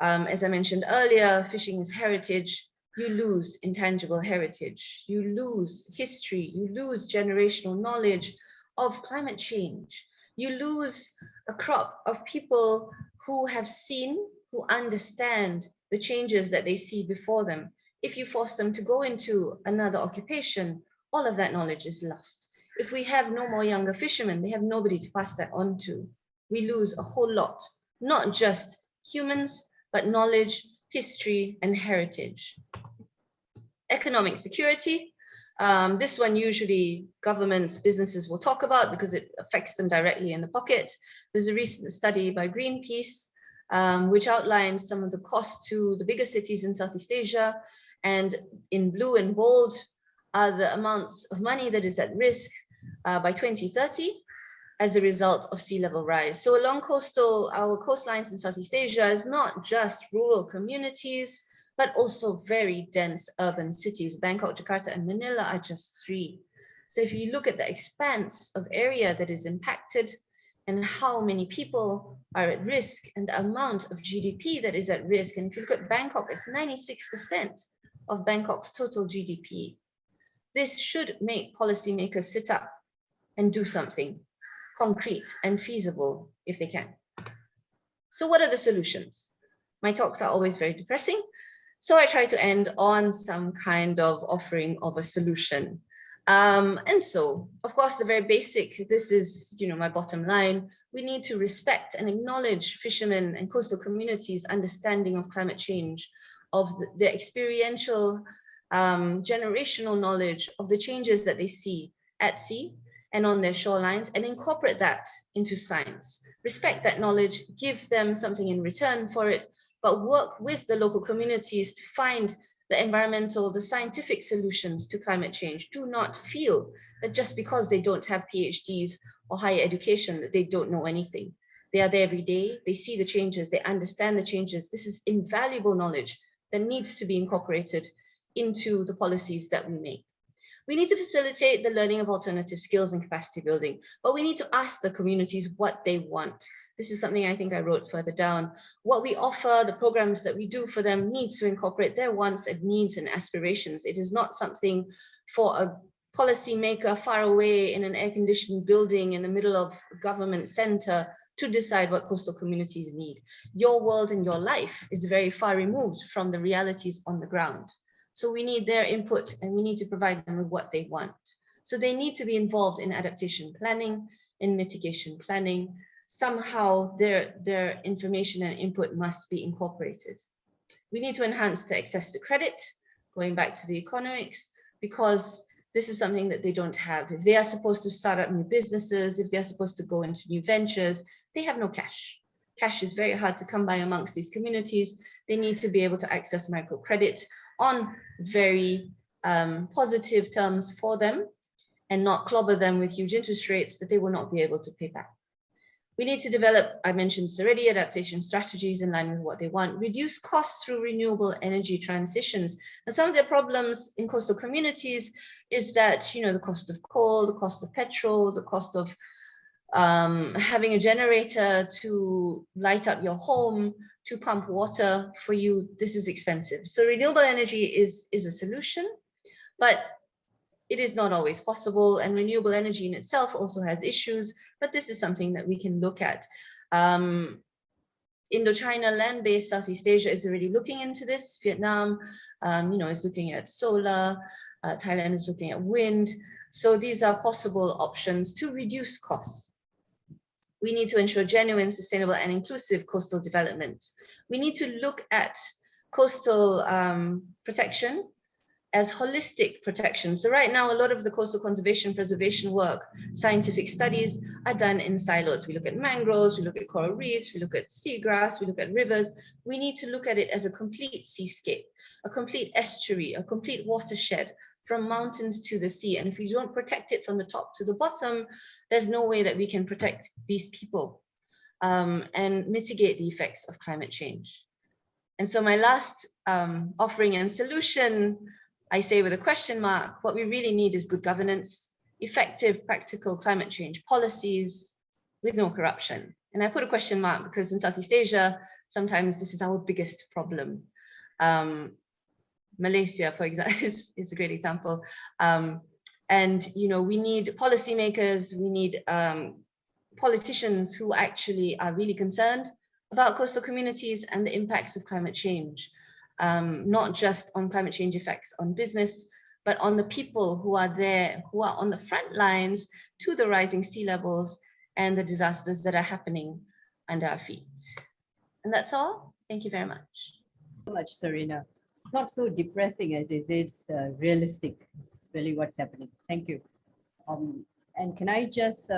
Speaker 4: As I mentioned earlier, fishing is heritage. You lose intangible heritage. You lose history. You lose generational knowledge of climate change. You lose a crop of people who have seen, who understand the changes that they see before them. If you force them to go into another occupation, all of that knowledge is lost. If we have no more younger fishermen, they have nobody to pass that on to. We lose a whole lot, not just humans, but knowledge, history, and heritage. Economic security. This one usually governments, businesses will talk about because it affects them directly in the pocket. There's a recent study by Greenpeace, which outlines some of the costs to the bigger cities in Southeast Asia. And in blue and bold are the amounts of money that is at risk by 2030 as a result of sea level rise. So along our coastlines in Southeast Asia is not just rural communities, but also very dense urban cities. Bangkok, Jakarta, and Manila are just 3. So if you look at the expanse of area that is impacted and how many people are at risk and the amount of GDP that is at risk, and if you look at Bangkok, it's 96% of Bangkok's total GDP. This should make policymakers sit up and do something concrete and feasible if they can. So what are the solutions? My talks are always very depressing, so I try to end on some kind of offering of a solution. And so, of course, the very basic, this is, my bottom line, we need to respect and acknowledge fishermen and coastal communities' understanding of climate change, of the experiential, generational knowledge of the changes that they see at sea and on their shorelines, and incorporate that into science. Respect that knowledge, give them something in return for it, but work with the local communities to find the environmental, the scientific solutions to climate change. Do not feel that just because they don't have PhDs or higher education, that they don't know anything. They are there every day, they see the changes, they understand the changes. This is invaluable knowledge that needs to be incorporated into the policies that we make. We need to facilitate the learning of alternative skills and capacity building, but we need to ask the communities what they want. This is something I think I wrote further down. What we offer, the programs that we do for them needs to incorporate their wants and needs and aspirations. It is not something for a policymaker far away in an air-conditioned building in the middle of a government center to decide what coastal communities need. Your world and your life is very far removed from the realities on the ground. So we need their input and we need to provide them with what they want. So they need to be involved in adaptation planning, in mitigation planning. Somehow their information and input must be incorporated. We need to enhance the access to credit, going back to the economics, because this is something that they don't have. If they are supposed to start up new businesses, if they're supposed to go into new ventures, they have no cash. Cash is very hard to come by amongst these communities. They need to be able to access microcredit on very positive terms for them and not clobber them with huge interest rates that they will not be able to pay back. We need to develop, I mentioned already, adaptation strategies in line with what they want, reduce costs through renewable energy transitions. And some of the problems in coastal communities is that, the cost of coal, the cost of petrol, the cost of having a generator to light up your home, to pump water for you, this is expensive. So renewable energy is a solution, but it is not always possible, and renewable energy in itself also has issues, but this is something that we can look at. Indochina, land-based Southeast Asia is already looking into this. Vietnam, is looking at solar. Thailand is looking at wind. So these are possible options to reduce costs. We need to ensure genuine, sustainable, and inclusive coastal development. We need to look at coastal protection as holistic protection. So right now, a lot of the coastal conservation preservation work, scientific studies are done in silos. We look at mangroves, we look at coral reefs, we look at seagrass, we look at rivers. We need to look at it as a complete seascape, a complete estuary, a complete watershed from mountains to the sea. And if we don't protect it from the top to the bottom, there's no way that we can protect these people and mitigate the effects of climate change. And so my last offering and solution, I say with a question mark, what we really need is good governance, effective, practical climate change policies with no corruption. And I put a question mark because in Southeast Asia, sometimes this is our biggest problem. Malaysia, for example, is a great example. And, we need policymakers, we need politicians who actually are really concerned about coastal communities and the impacts of climate change, not just on climate change effects on business, but on the people who are there, who are on the front lines to the rising sea levels and the disasters that are happening under our feet. And that's all. Thank you very much.
Speaker 1: So much, Serena. It's not so depressing as it is realistic. It's really what's happening. Thank you. And can I just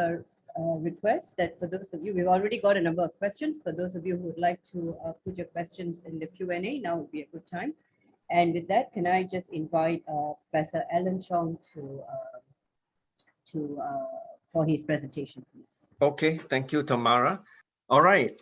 Speaker 1: request that for those of you, we've already got a number of questions. For those of you who would like to put your questions in the Q&A, now would be a good time. And with that, can I just invite Professor Alan Chong for his presentation, please.
Speaker 5: Okay, thank you, Tamara. All right.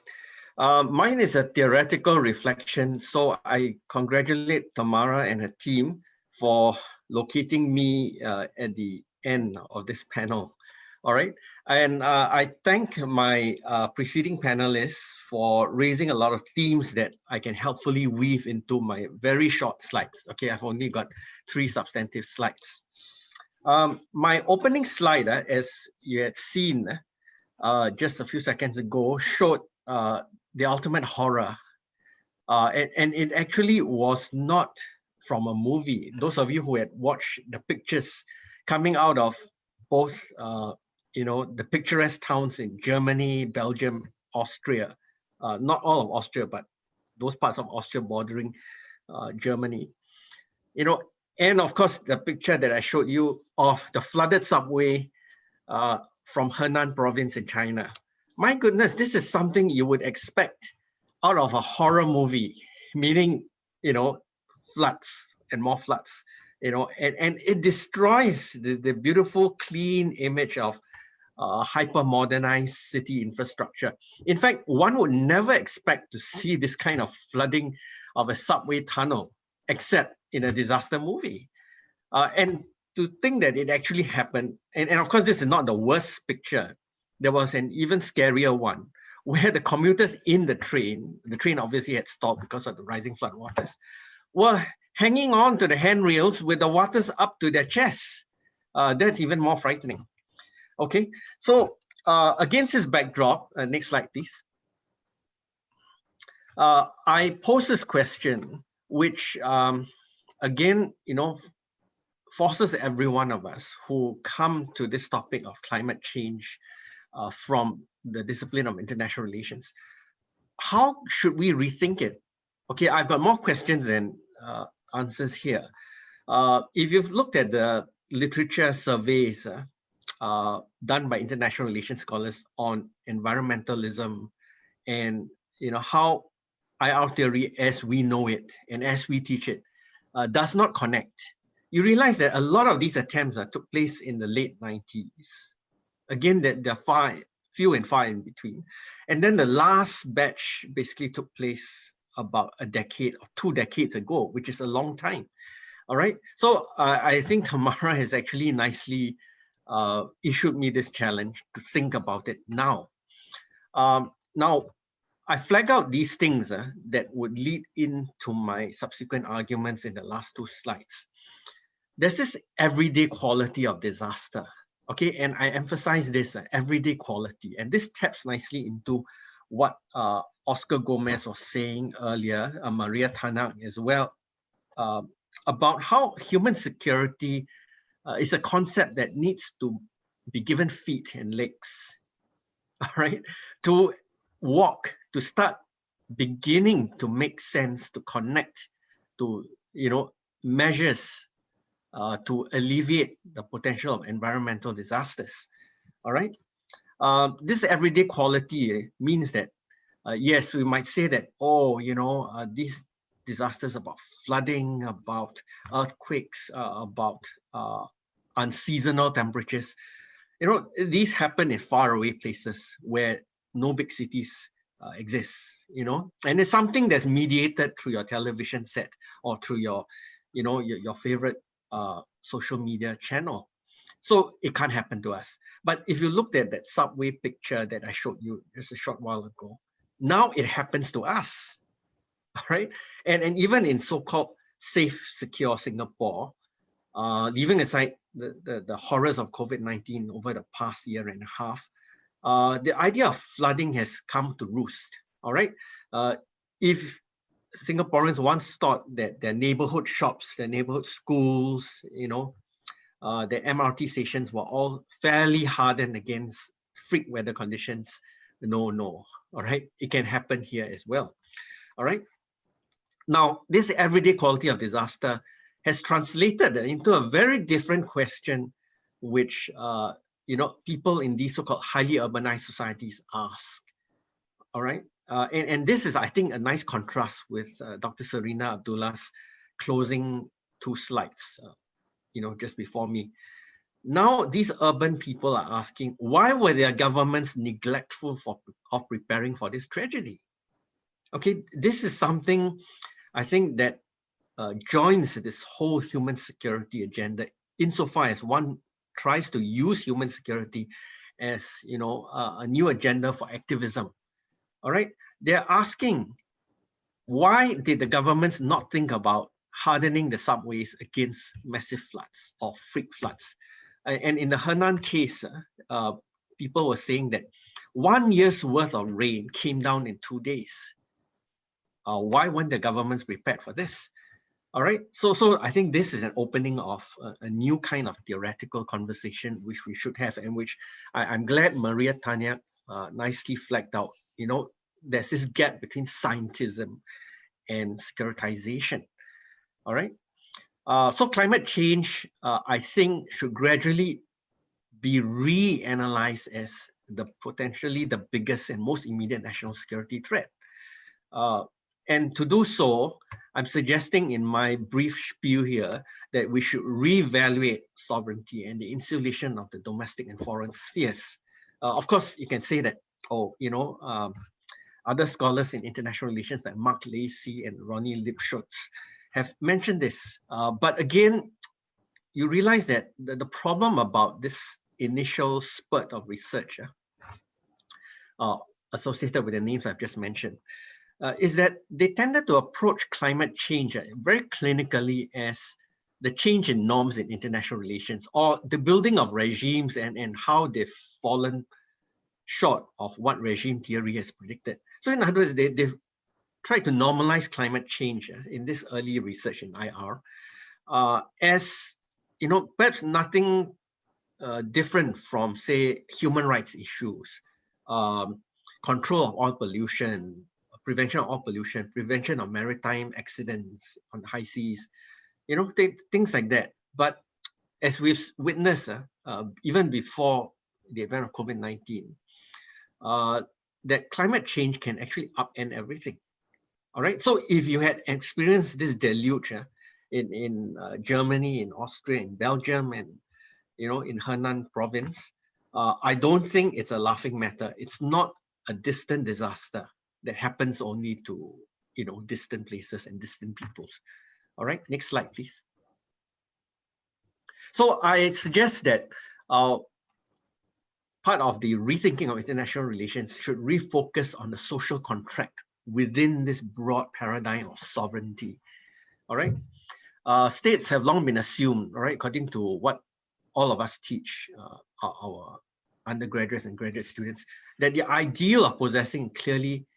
Speaker 5: Mine is a theoretical reflection, so I congratulate Tamara and her team for locating me at the end of this panel. All right, and I thank my preceding panelists for raising a lot of themes that I can helpfully weave into my very short slides. Okay, I've only got 3 substantive slides. My opening slide, as you had seen just a few seconds ago, showed the ultimate horror. And it actually was not from a movie. Those of you who had watched the pictures coming out of both, the picturesque towns in Germany, Belgium, Austria, not all of Austria, but those parts of Austria bordering Germany. And of course, the picture that I showed you of the flooded subway from Henan province in China. My goodness, this is something you would expect out of a horror movie, meaning, floods and more floods, and it destroys the beautiful, clean image of hyper-modernized city infrastructure. In fact, one would never expect to see this kind of flooding of a subway tunnel, except in a disaster movie. And to think that it actually happened, and of course, this is not the worst picture. There was an even scarier one, where the commuters in the train obviously had stopped because of the rising flood waters, were hanging on to the handrails with the waters up to their chests. That's even more frightening. Okay, so against this backdrop, next slide, please. I pose this question, which again, forces every one of us who come to this topic of climate change from the discipline of international relations. How should we rethink it? Okay, I've got more questions than answers here. If you've looked at the literature surveys done by international relations scholars on environmentalism and how IR theory as we know it and as we teach it does not connect, you realize that a lot of these attempts took place in the late 90s. Again, they're few and far in between. And then the last batch basically took place about a decade or 2 decades ago, which is a long time. All right. So I think Tamara has actually nicely issued me this challenge to think about it now. Now, I flag out these things that would lead into my subsequent arguments in the last 2 slides. There's this everyday quality of disaster. Okay, and I emphasize this everyday quality, and this taps nicely into what Oscar Gomez was saying earlier, Maria Tanak as well, about how human security is a concept that needs to be given feet and legs, all right, to walk, to start beginning to make sense, to connect to measures to alleviate the potential of environmental disasters. All right. This everyday quality means that, yes, we might say that, these disasters about flooding, about earthquakes, about unseasonal temperatures, these happen in faraway places where no big cities exist, and it's something that's mediated through your television set or through your, your favorite social media channel. So it can't happen to us. But if you looked at that subway picture that I showed you just a short while ago, now it happens to us, all right? And even in so-called safe, secure Singapore, leaving aside the horrors of COVID-19 over the past year and a half, the idea of flooding has come to roost, all right? If Singaporeans once thought that their neighborhood shops, their neighborhood schools, their MRT stations were all fairly hardened against freak weather conditions. No, all right? It can happen here as well, all right? Now, this everyday quality of disaster has translated into a very different question, which, people in these so-called highly urbanized societies ask, all right? And this is, I think, a nice contrast with Dr. Serena Abdullah's closing 2 slides, just before me. Now, these urban people are asking, why were their governments neglectful of preparing for this tragedy? Okay, this is something I think that joins this whole human security agenda, insofar as one tries to use human security as, a new agenda for activism. All right, they're asking, why did the governments not think about hardening the subways against massive floods or freak floods? And in the Henan case, people were saying that 1 year's worth of rain came down in 2 days. Why weren't the governments prepared for this? All right, so I think this is an opening of a new kind of theoretical conversation which we should have, and which I'm glad Maria Tanya nicely flagged out. You know, there's this gap between scientism and securitization. All right, so climate change, I think, should gradually be reanalyzed as potentially the biggest and most immediate national security threat. And to do so, I'm suggesting in my brief spiel here that we should reevaluate sovereignty and the insulation of the domestic and foreign spheres. Of course, you can say that, oh, you know, other scholars in international relations like Mark Lacey and Ronnie Lipschutz have mentioned this. But again, you realize that the problem about this initial spurt of research associated with the names I've just mentioned is that they tended to approach climate change very clinically as the change in norms in international relations, or the building of regimes and how they've fallen short of what regime theory has predicted. So in other words, they've tried to normalize climate change in this early research in IR as, you know, perhaps nothing different from, say, human rights issues, control of oil pollution, prevention of oil pollution, prevention of maritime accidents on the high seas, you know, things like that. But as we've witnessed, even before the event of COVID-19, that climate change can actually upend everything. All right. So if you had experienced this deluge in Germany, in Austria, in Belgium, and, you know, in Henan province, I don't think it's a laughing matter. It's not a distant disaster that happens only to, you know, distant places and distant peoples. All right, next slide, please. So I suggest that part of the rethinking of international relations should refocus on the social contract within this broad paradigm of sovereignty. All right, states have long been assumed, all right, according to what all of us teach our undergraduates and graduate students, that the ideal of possessing clearly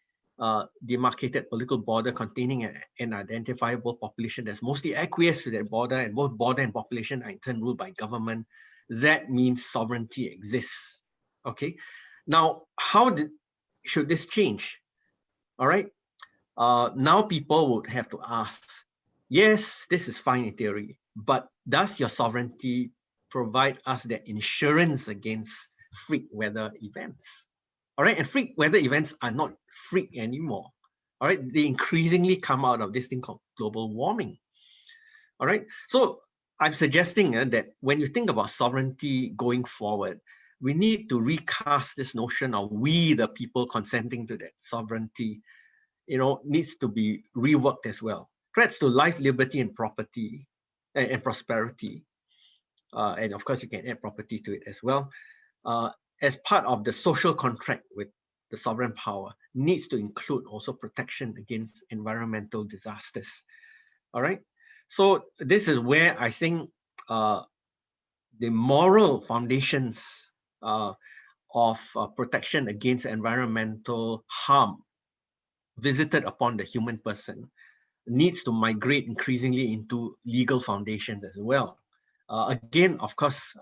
Speaker 5: demarcated political border containing an identifiable population that's mostly acquiesced to that border, and both border and population are in turn ruled by government, that means sovereignty exists. Okay, now how should this change? All right, now people would have to ask, yes, this is fine in theory, but does your sovereignty provide us that insurance against freak weather events? All right, and freak weather events are not freak anymore. All right, they increasingly come out of this thing called global warming. All right, so I'm suggesting that when you think about sovereignty going forward, we need to recast this notion of we, the people, consenting to that sovereignty, you know, needs to be reworked as well. Threats to life, liberty, and property and prosperity. And of course, you can add property to it as well. As part of the social contract with the sovereign power, needs to include also protection against environmental disasters. All right. So this is where I think the moral foundations of protection against environmental harm visited upon the human person needs to migrate increasingly into legal foundations as well. Again, of course,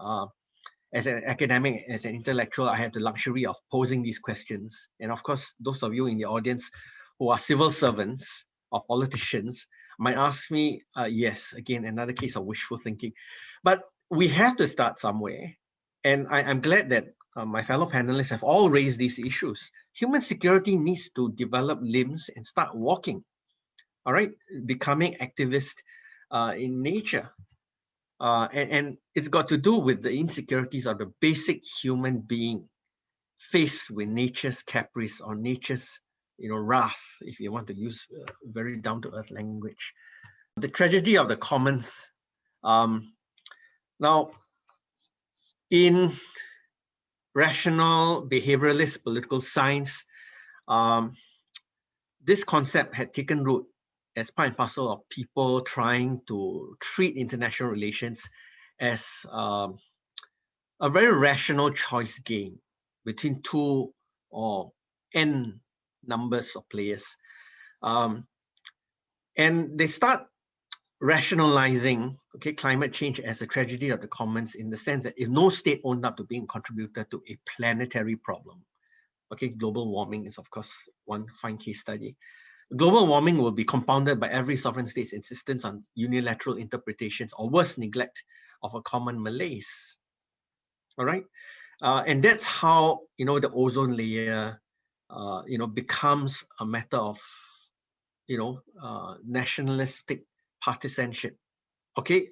Speaker 5: as an academic, as an intellectual, I have the luxury of posing these questions. And of course, those of you in the audience who are civil servants or politicians might ask me, yes, again, another case of wishful thinking. But we have to start somewhere. And I'm glad that my fellow panelists have all raised these issues. Human security needs to develop limbs and start walking, all right, becoming activist in nature. And it's got to do with the insecurities of the basic human being faced with nature's caprice or nature's, you know, wrath, if you want to use very down-to-earth language. The tragedy of the commons. Now, in rational behavioralist political science, this concept had taken root as part and parcel of people trying to treat international relations as a very rational choice game between two or n numbers of players. And they start rationalizing, okay, climate change as a tragedy of the commons, in the sense that if no state owned up to being a contributor to a planetary problem, okay, global warming is of course one fine case study. Global warming will be compounded by every sovereign state's insistence on unilateral interpretations, or worse, neglect of a common malaise. All right, and that's how, you know, the ozone layer, you know, becomes a matter of, you know, nationalistic partisanship. Okay,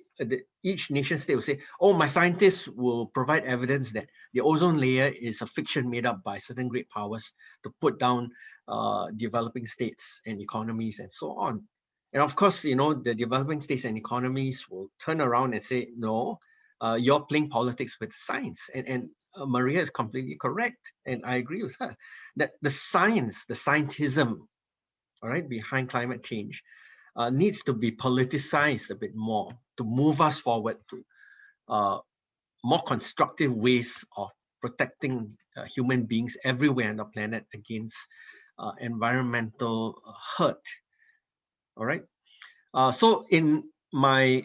Speaker 5: each nation state will say, oh, my scientists will provide evidence that the ozone layer is a fiction made up by certain great powers to put down developing states and economies and so on. And of course, you know, the developing states and economies will turn around and say, no, you're playing politics with science. And Maria is completely correct. And I agree with her that the science, the scientism, all right, behind climate change needs to be politicized a bit more to move us forward to more constructive ways of protecting human beings everywhere on the planet against environmental hurt. All right. So in my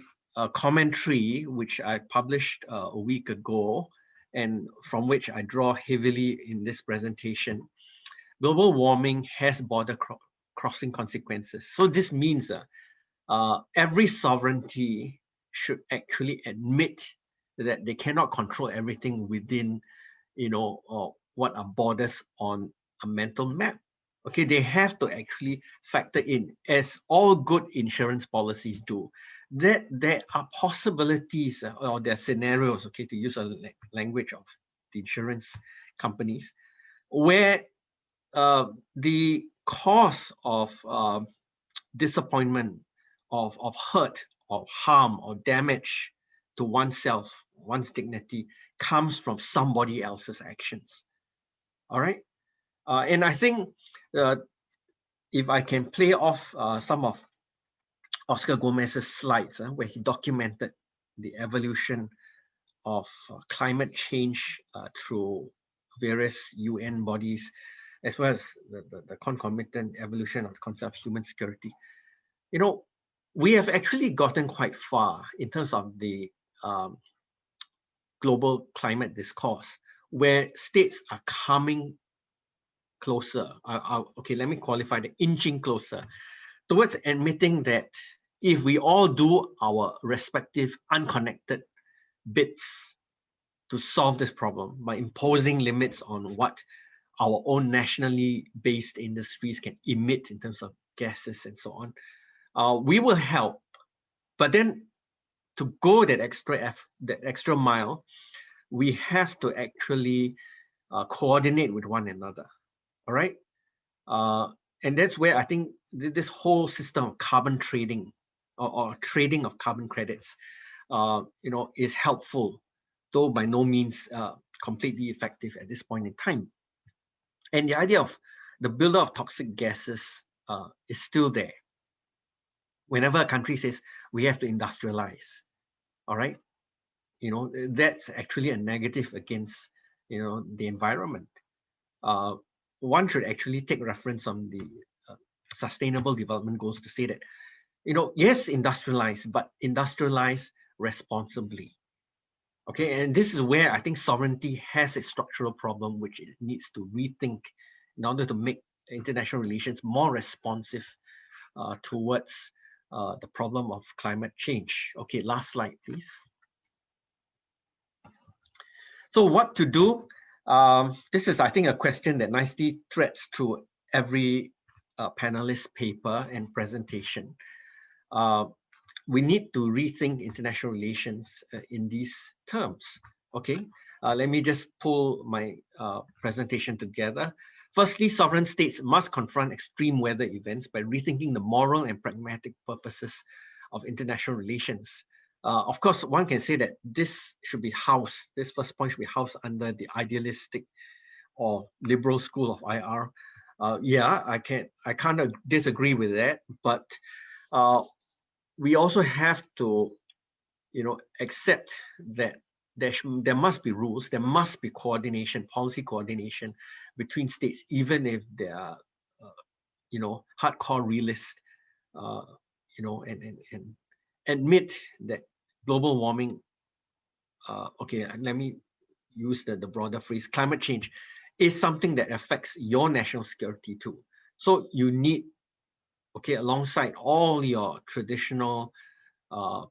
Speaker 5: commentary, which I published a week ago, and from which I draw heavily in this presentation, global warming has border crossing consequences. So this means every sovereignty should actually admit that they cannot control everything within, you know, what are borders on a mental map. Okay, they have to actually factor in, as all good insurance policies do, that there are possibilities or there are scenarios, okay, to use a language of the insurance companies, where the cause of disappointment, of hurt, of harm, or damage to oneself, one's dignity, comes from somebody else's actions. All right. And I think if I can play off some of Oscar Gomez's slides, where he documented the evolution of climate change through various UN bodies, as well as the concomitant evolution of the concept of human security. You know, we have actually gotten quite far in terms of the global climate discourse, where states are coming closer. Okay, let me qualify the inching closer towards admitting that if we all do our respective unconnected bits to solve this problem by imposing limits on what our own nationally based industries can emit in terms of gases and so on, we will help. But then to go that extra mile, we have to actually coordinate with one another. All right. And that's where I think this whole system of carbon trading or trading of carbon credits, you know, is helpful, though by no means completely effective at this point in time. And the idea of the buildup of toxic gases is still there. Whenever a country says we have to industrialize, all right, you know, that's actually a negative against, you know, the environment. One should actually take reference on the Sustainable Development Goals to say that, you know, yes, industrialize, but industrialize responsibly. Okay, and this is where I think sovereignty has a structural problem which it needs to rethink in order to make international relations more responsive towards the problem of climate change. Okay, last slide, please. So what to do? This is, I think, a question that nicely threads through every panelist paper and presentation. We need to rethink international relations in these terms. Okay, let me just pull my presentation together. Firstly, sovereign states must confront extreme weather events by rethinking the moral and pragmatic purposes of international relations. Of course, one can say that this should be housed, this first point should be housed under the idealistic or liberal school of IR. Yeah, I can't disagree with that, but we also have to, you know, accept that there must be rules, there must be coordination, policy coordination between states, even if they are, you know, hardcore realists, you know, admit that global warming, okay, let me use the broader phrase, climate change is something that affects your national security too. So you need, okay, alongside all your traditional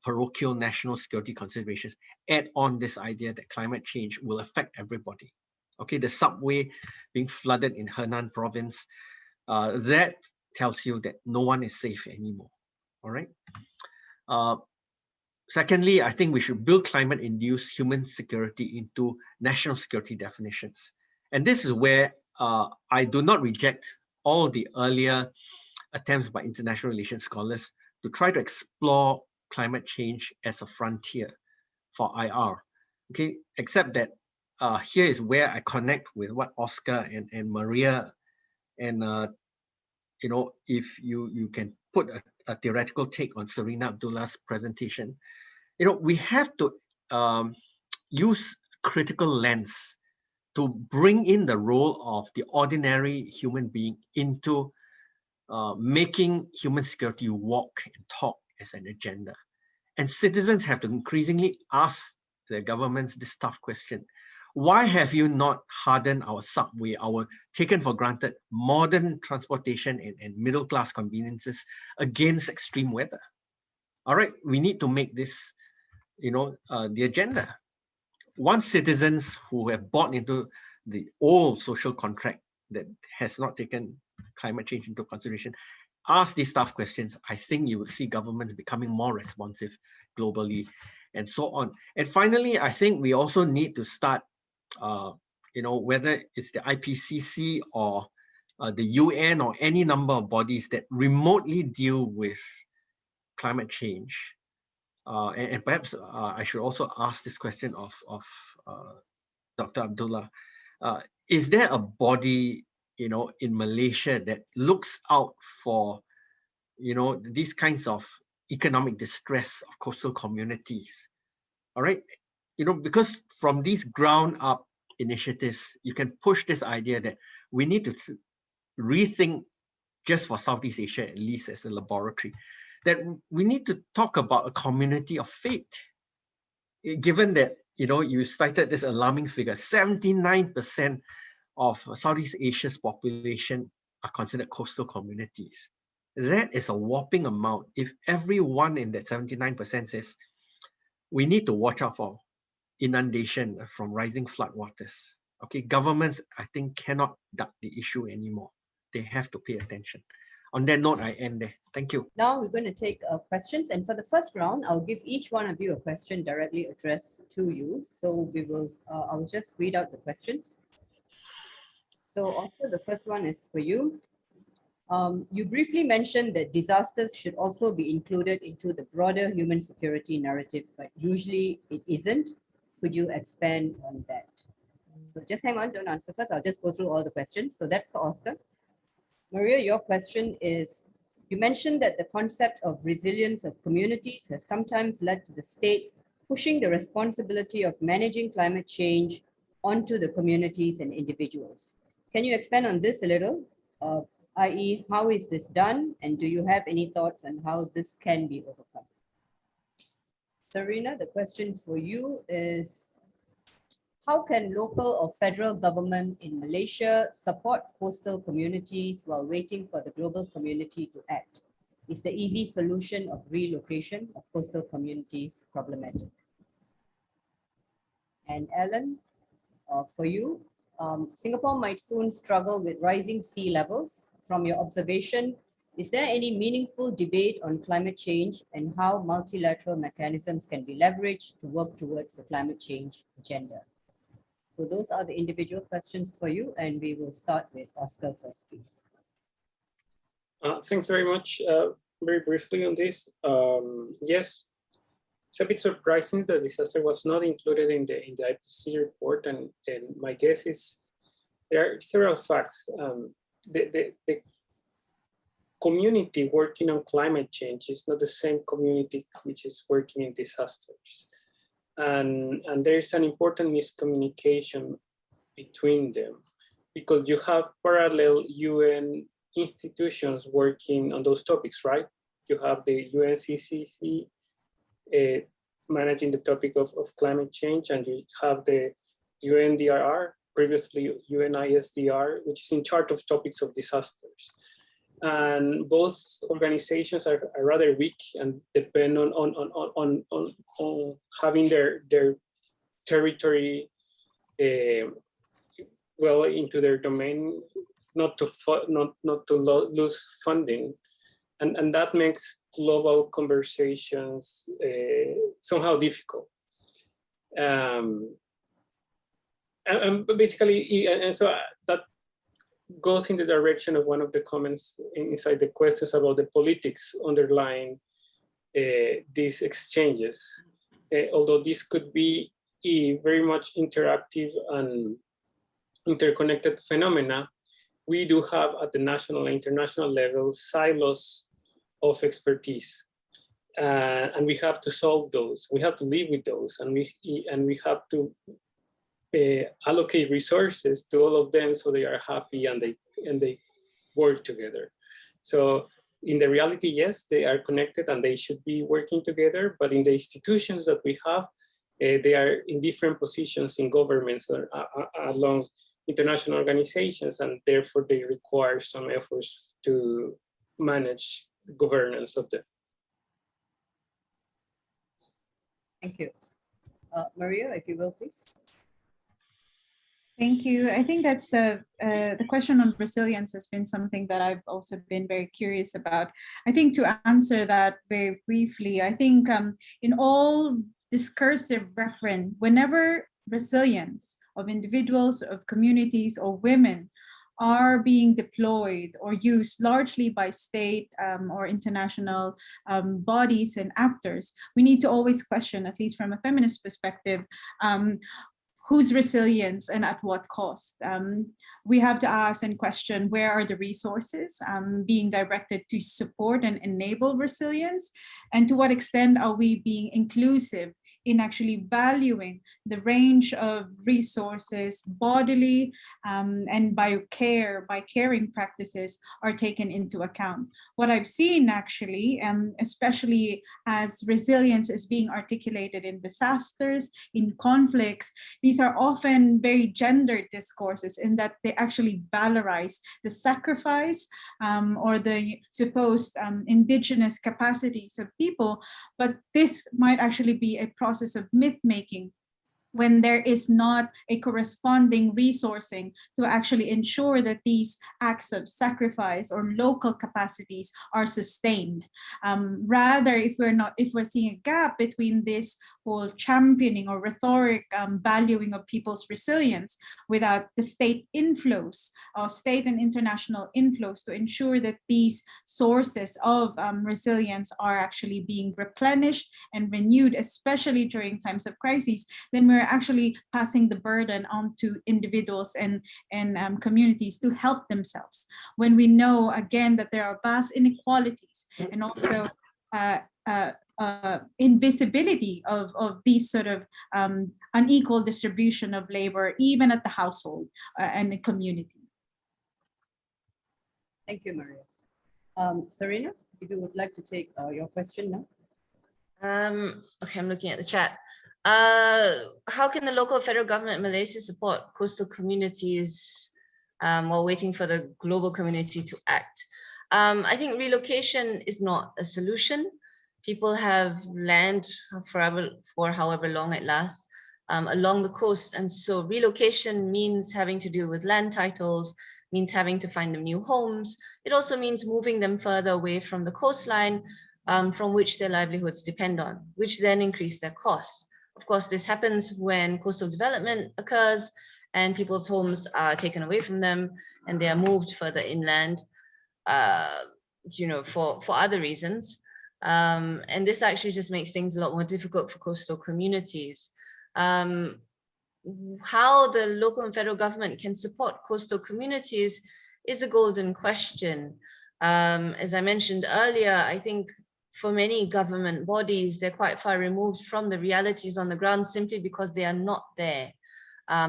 Speaker 5: parochial national security considerations, add on this idea that climate change will affect everybody. Okay, the subway being flooded in Henan province, that tells you that no one is safe anymore. All right. Secondly, I think we should build climate-induced human security into national security definitions. And this is where I do not reject all the earlier attempts by international relations scholars to try to explore climate change as a frontier for IR. Okay, except that here is where I connect with what Oscar and Maria, and you know, if you can put a theoretical take on Serena Abdullah's presentation, you know, we have to use critical lens to bring in the role of the ordinary human being into making human security walk and talk as an agenda. And citizens have to increasingly ask the governments this tough question. Why have you not hardened our subway, our taken for granted modern transportation and middle-class conveniences against extreme weather? All right, we need to make this, you know, the agenda. Once citizens who have bought into the old social contract that has not taken climate change into consideration ask these tough questions, I think you will see governments becoming more responsive globally and so on. And finally, I think we also need to start, you know, whether it's the IPCC or the UN or any number of bodies that remotely deal with climate change. And perhaps I should also ask this question of Dr. Abdullah. Is there a body, you know, in Malaysia that looks out for, you know, these kinds of economic distress of coastal communities? All right, you know, because from these ground up initiatives, you can push this idea that we need to rethink, just for Southeast Asia, at least as a laboratory, that we need to talk about a community of faith. Given that, you know, you cited this alarming figure, 79% of Southeast Asia's population are considered coastal communities. That is a whopping amount. If everyone in that 79% says, we need to watch out for inundation from rising floodwaters. Okay, governments, I think, cannot duck the issue anymore. They have to pay attention. On that note, I end there. Thank you.
Speaker 1: Now we're going to take questions. And for the first round, I'll give each one of you a question directly addressed to you. So we will, I'll just read out the questions. So Oscar, the first one is for you. You briefly mentioned that disasters should also be included into the broader human security narrative, but usually it isn't. Could you expand on that? So just hang on, don't answer first. I'll just go through all the questions. So that's for Oscar. Maria, your question is, you mentioned that the concept of resilience of communities has sometimes led to the state pushing the responsibility of managing climate change onto the communities and individuals. Can you expand on this a little? I.e., how is this done? And do you have any thoughts on how this can be overcome? Serena, the question for you is, how can local or federal government in Malaysia support coastal communities while waiting for the global community to act? Is the easy solution of relocation of coastal communities problematic? And Ellen, for you, Singapore might soon struggle with rising sea levels. From your observation, is there any meaningful debate on climate change and how multilateral mechanisms can be leveraged to work towards the climate change agenda? So those are the individual questions for you, and we will start with Oscar first, please.
Speaker 2: Thanks very much. Very briefly on this, yes, it's a bit surprising that disaster was not included in the IPCC report, and my guess is there are several facts. The community working on climate change is not the same community which is working in disasters. And there's an important miscommunication between them, because you have parallel UN institutions working on those topics, right? You have the UNCCC, managing the topic of climate change, and you have the UNDRR, previously UNISDR, which is in charge of topics of disasters. And both organizations are rather weak and depend on having their territory well into their domain, not to lose funding, and that makes global conversations somehow difficult. And basically, and so that goes in the direction of one of the comments inside the questions about the politics underlying these exchanges. Although this could be a very much interactive and interconnected phenomena, we do have at the national and international level silos of expertise. And we have to solve those. We have to live with those, and we have to allocate resources to all of them so they are happy and they work together. So in the reality, yes, they are connected and they should be working together, but in the institutions that we have, they are in different positions in governments or along international organizations, and therefore they require some efforts to manage the governance of them.
Speaker 1: Thank you. Maria, if you will, please.
Speaker 3: Thank you. I think that's the question on resilience has been something that I've also been very curious about. I think to answer that very briefly, I think in all discursive reference, whenever resilience of individuals, of communities, or women are being deployed or used largely by state or international bodies and actors, we need to always question, at least from a feminist perspective, whose resilience and at what cost? We have to ask and question, where are the resources being directed to support and enable resilience? And to what extent are we being inclusive in actually valuing the range of resources bodily and by caring practices are taken into account. What I've seen actually, especially as resilience is being articulated in disasters, in conflicts, these are often very gendered discourses in that they actually valorize the sacrifice or the supposed indigenous capacities of people, but this might actually be a process of myth-making when there is not a corresponding resourcing to actually ensure that these acts of sacrifice or local capacities are sustained. Rather, if we're seeing a gap between this whole championing or rhetoric valuing of people's resilience without the state inflows or state and international inflows to ensure that these sources of resilience are actually being replenished and renewed, especially during times of crises, then we're actually passing the burden on to individuals and communities to help themselves. When we know, again, that there are vast inequalities and also invisibility of these sort of unequal distribution of labor, even at the household and the community.
Speaker 1: Thank you, Maria. Serena, if you would like to take your question now.
Speaker 4: Okay, I'm looking at the chat. How can the local federal government in Malaysia support coastal communities while waiting for the global community to act? I think relocation is not a solution. People have land for however long it lasts along the coast. And so relocation means having to deal with land titles, means having to find them new homes. It also means moving them further away from the coastline from which their livelihoods depend on, which then increase their costs. Of course, this happens when coastal development occurs and people's homes are taken away from them and they are moved further inland, for other reasons. And this actually just makes things a lot more difficult for coastal communities. How the local and federal government can support coastal communities is a golden question. As I mentioned earlier, I think for many government bodies, they're quite far removed from the realities on the ground simply because they are not there.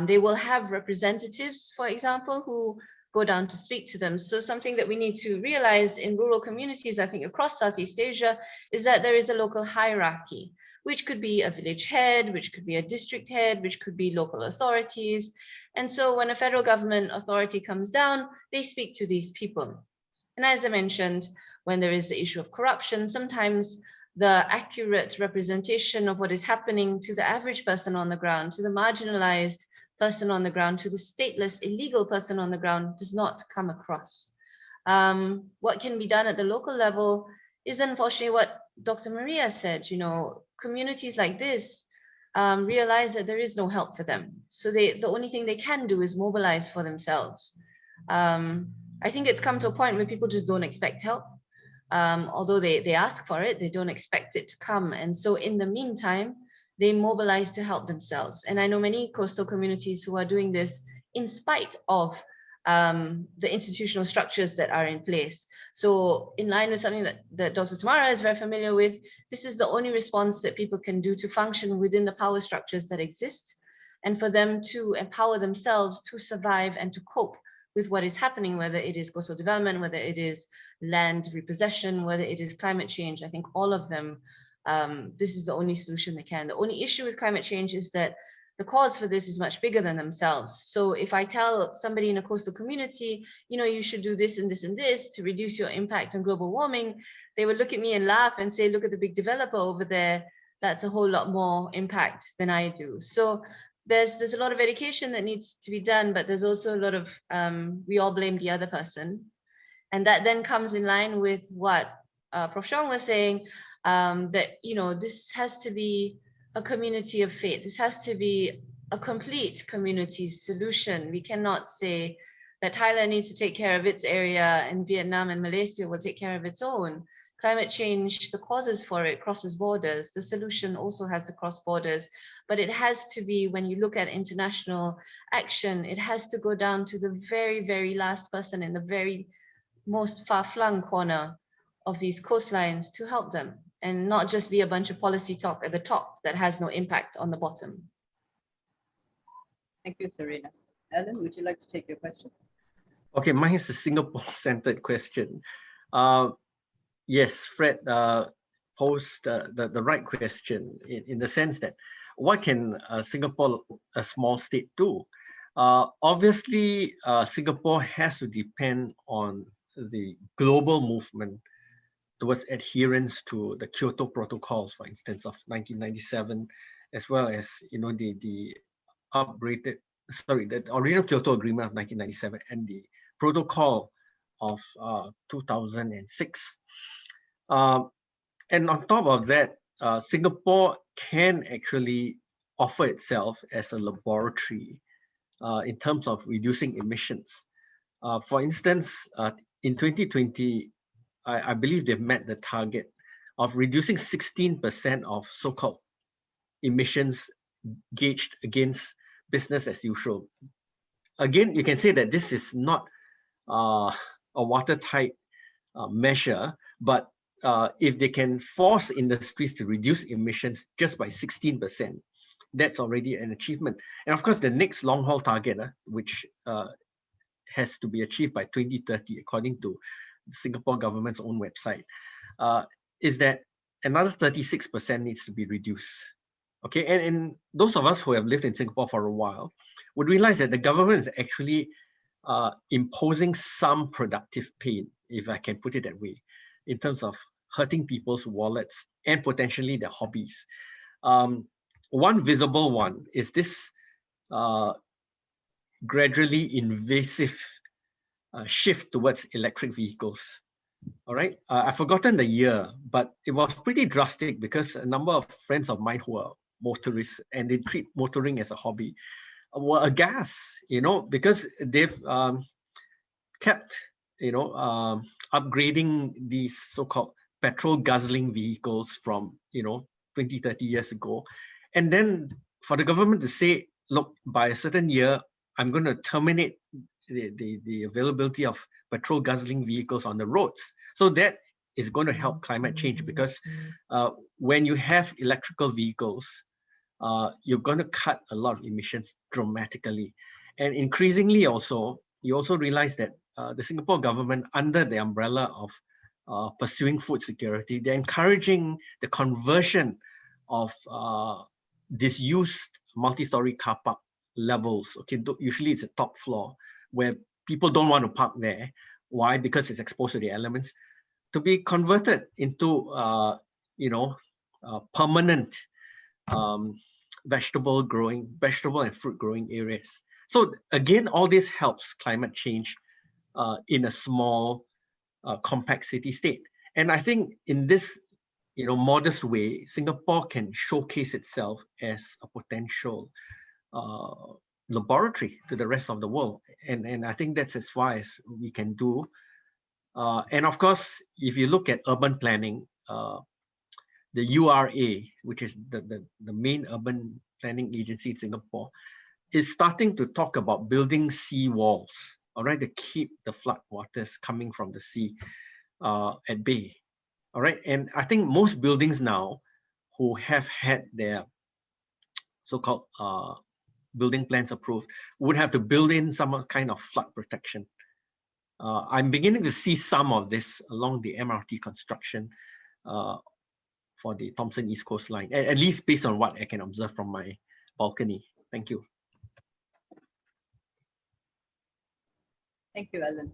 Speaker 4: They will have representatives, for example, who go down to speak to them. So something that we need to realize in rural communities, I think across Southeast Asia, is that there is a local hierarchy. which could be a village head, which could be a district head, which could be local authorities. And so when a federal government authority comes down, they speak to these people. And as I mentioned, when there is the issue of corruption, sometimes the accurate representation of what is happening to the average person on the ground, to the marginalized person on the ground, to the stateless, illegal person on the ground does not come across. What can be done at the local level is unfortunately what Dr. Maria said, you know, communities like this realize that there is no help for them. So the only thing they can do is mobilize for themselves. I think it's come to a point where people just don't expect help. Although they ask for it, they don't expect it to come. And so in the meantime, they mobilize to help themselves. And I know many coastal communities who are doing this in spite of the institutional structures that are in place. So in line with something that Dr. Tamara is very familiar with, this is the only response that people can do to function within the power structures that exist, and for them to empower themselves to survive and to cope with what is happening, whether it is coastal development, whether it is land repossession, whether it is climate change. I think all of them, this is the only solution they can. The only issue with climate change is that the cause for this is much bigger than themselves. So if I tell somebody in a coastal community, you know, you should do this and this and this to reduce your impact on global warming, they would look at me and laugh and say, look at the big developer over there. That's a whole lot more impact than I do. So there's a lot of education that needs to be done, but there's also a lot of, we all blame the other person. And that then comes in line with what Prof. Chong was saying, that, you know, this has to be a community of faith. This has to be a complete community solution. We cannot say that Thailand needs to take care of its area and Vietnam and Malaysia will take care of its own. Climate change, the causes for it crosses borders. The solution also has to cross borders, but it has to be, when you look at international action, it has to go down to the very, very last person in the very most far-flung corner of these coastlines to help them, and not just be a bunch of policy talk at the top that has no impact on the bottom.
Speaker 1: Thank you, Serena. Ellen, would you like to take your question?
Speaker 5: Okay, mine is a Singapore-centered question. Yes, Fred posed the right question in the sense that what can Singapore, a small state, do? Obviously, Singapore has to depend on the global movement towards adherence to the Kyoto Protocols, for instance, of 1997, as well as, you know, the original Kyoto Agreement of 1997 and the Protocol of 2006. And on top of that, Singapore can actually offer itself as a laboratory in terms of reducing emissions. For instance, in 2020, I believe they've met the target of reducing 16% of so-called emissions gauged against business as usual. Again, you can say that this is not a watertight measure, but if they can force industries to reduce emissions just by 16%, that's already an achievement. And of course, the next long-haul target, which has to be achieved by 2030, according to the Singapore government's own website, is that another 36% needs to be reduced. Okay, and those of us who have lived in Singapore for a while would realize that the government is actually imposing some productive pain, if I can put it that way, in terms of hurting people's wallets and potentially their hobbies. One visible one is this gradually invasive shift towards electric vehicles. All right, I've forgotten the year, but it was pretty drastic because a number of friends of mine who are motorists and they treat motoring as a hobby were aghast, you know, because they've kept, you know, upgrading these so-called petrol guzzling vehicles from, you know, 20, 30 years ago. And then for the government to say, look, by a certain year, I'm going to terminate the availability of petrol guzzling vehicles on the roads. So that is going to help climate change, because when you have electrical vehicles, you're going to cut a lot of emissions dramatically. And increasingly also, you also realize that the Singapore government, under the umbrella of pursuing food security, they're encouraging the conversion of disused multi-story car park levels. Okay, usually it's a top floor where people don't want to park there. Why? Because it's exposed to the elements, to be converted into permanent vegetable and fruit growing areas. So again, all this helps climate change in a small, compact city state. And I think in this modest way, Singapore can showcase itself as a potential laboratory to the rest of the world. And I think that's as far as we can do. And of course, if you look at urban planning, the URA, which is the main urban planning agency in Singapore, is starting to talk about building sea walls, all right, to keep the flood waters coming from the sea at bay. All right, and I think most buildings now who have had their so-called building plans approved would have to build in some kind of flood protection. I'm beginning to see some of this along the MRT construction for the Thomson East Coast line, at least based on what I can observe from my balcony. Thank you.
Speaker 1: Thank you, Alan.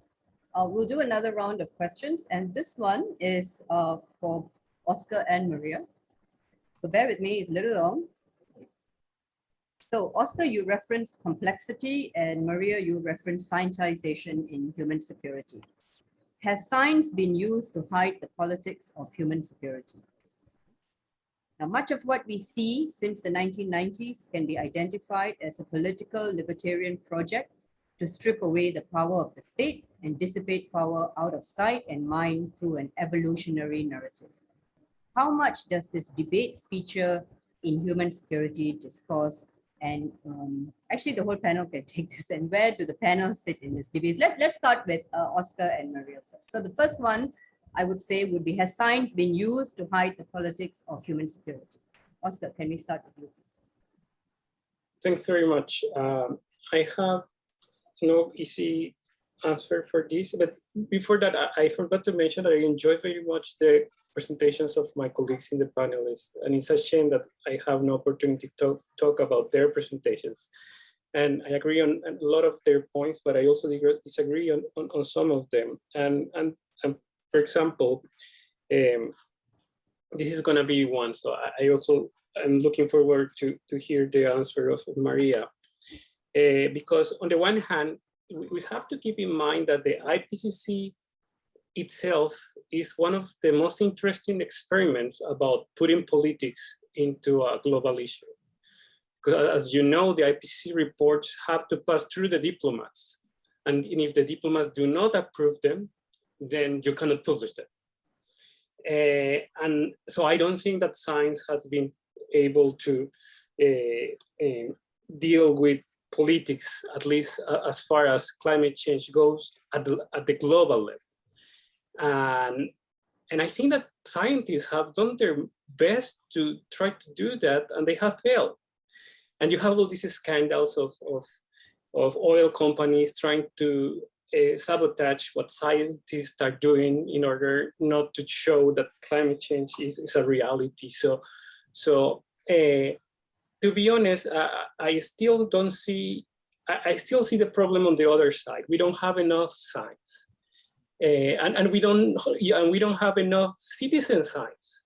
Speaker 1: We'll do another round of questions, and this one is for Oscar and Maria. So bear with me, it's a little long. So Oscar, you referenced complexity, and Maria, you referenced scientization in human security. Has science been used to hide the politics of human security? Now, much of what we see since the 1990s can be identified as a political libertarian project to strip away the power of the state and dissipate power out of sight and mind through an evolutionary narrative. How much does this debate feature in human security discourse? And actually, the whole panel can take this. And where do the panel sit in this debate? Let's start with Oscar and Maria first. So the first one, I would say, would be, has science been used to hide the politics of human security? Oscar, can we start with you, please?
Speaker 2: Thanks very much. I have no easy answer for this, but before that, I forgot to mention that I enjoy very much the presentations of my colleagues in the panelists, and it's a shame that I have no opportunity to talk about their presentations. And I agree on a lot of their points, but I also disagree on some of them. And for example, this is going to be one, so I also am looking forward to hear the answer of Maria. Because on the one hand, we have to keep in mind that the IPCC itself is one of the most interesting experiments about putting politics into a global issue. Because as you know, the IPCC reports have to pass through the diplomats. And if the diplomats do not approve them, then you cannot publish them. And so I don't think that science has been able to deal with politics, at least as far as climate change goes at the global level. And I think that scientists have done their best to try to do that, and they have failed. And you have all these scandals of oil companies trying to sabotage what scientists are doing in order not to show that climate change is a reality. So to be honest, I still don't see, I still see the problem on the other side. We don't have enough science. And we don't have enough citizen science,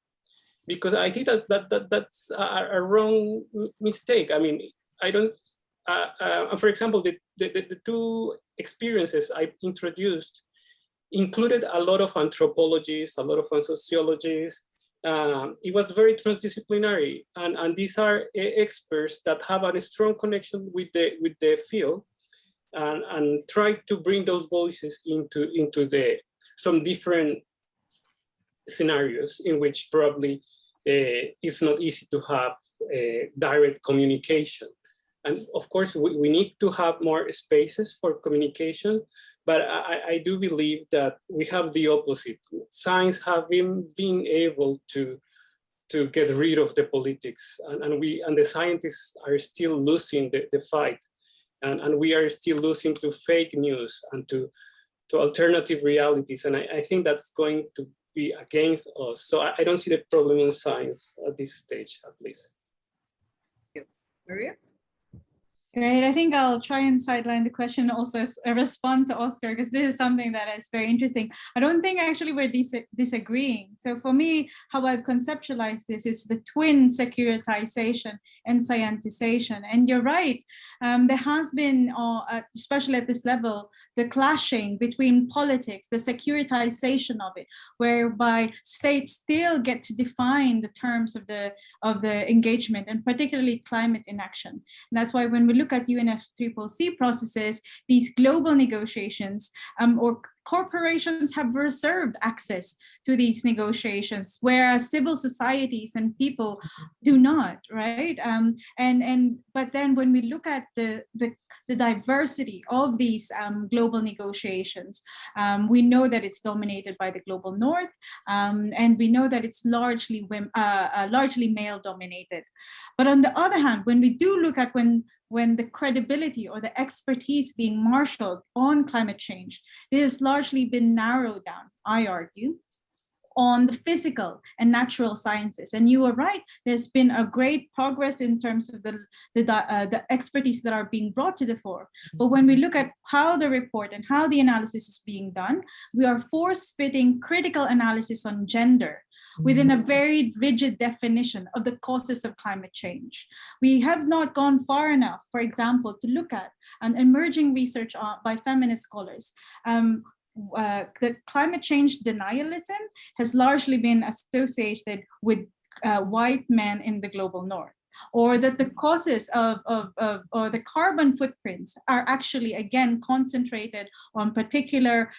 Speaker 2: because I think that's a wrong mistake. I mean, I don't, for example, the two experiences I introduced included a lot of anthropologists, a lot of sociologists. It was very transdisciplinary, and these are experts that have a strong connection with the field, and try to bring those voices into some different scenarios in which probably it's not easy to have direct communication. And of course, we need to have more spaces for communication, but I do believe that we have the opposite. Science have been able to get rid of the politics, and the scientists are still losing the fight, and we are still losing to fake news and to alternative realities. And I think that's going to be against us. So I don't see the problem in science at this stage, at least.
Speaker 1: Maria?
Speaker 3: Great. I think I'll try and sideline the question, also respond to Oscar, because this is something that is very interesting. I don't think actually we're disagreeing. So for me, how I've conceptualized this is the twin securitization and scientization. And you're right, there has been, especially at this level, the clashing between politics, the securitization of it, whereby states still get to define the terms of the engagement, and particularly climate inaction. And that's why when we look at UNFCCC processes, these global negotiations or corporations have reserved access to these negotiations, whereas civil societies and people do not, right? But then when we look at the diversity of these global negotiations, we know that it's dominated by the global north, and we know that it's largely male dominated. But on the other hand, when we do look at when the credibility or the expertise being marshaled on climate change, it has largely been narrowed down, I argue, on the physical and natural sciences. And you are right, there's been a great progress in terms of the expertise that are being brought to the fore. But when we look at how the report and how the analysis is being done, we are force-fitting critical analysis on gender within a very rigid definition of the causes of climate change. We have not gone far enough, for example, to look at an emerging research by feminist scholars. The climate change denialism has largely been associated with white men in the global north, or that the causes or the carbon footprints are actually again concentrated on particular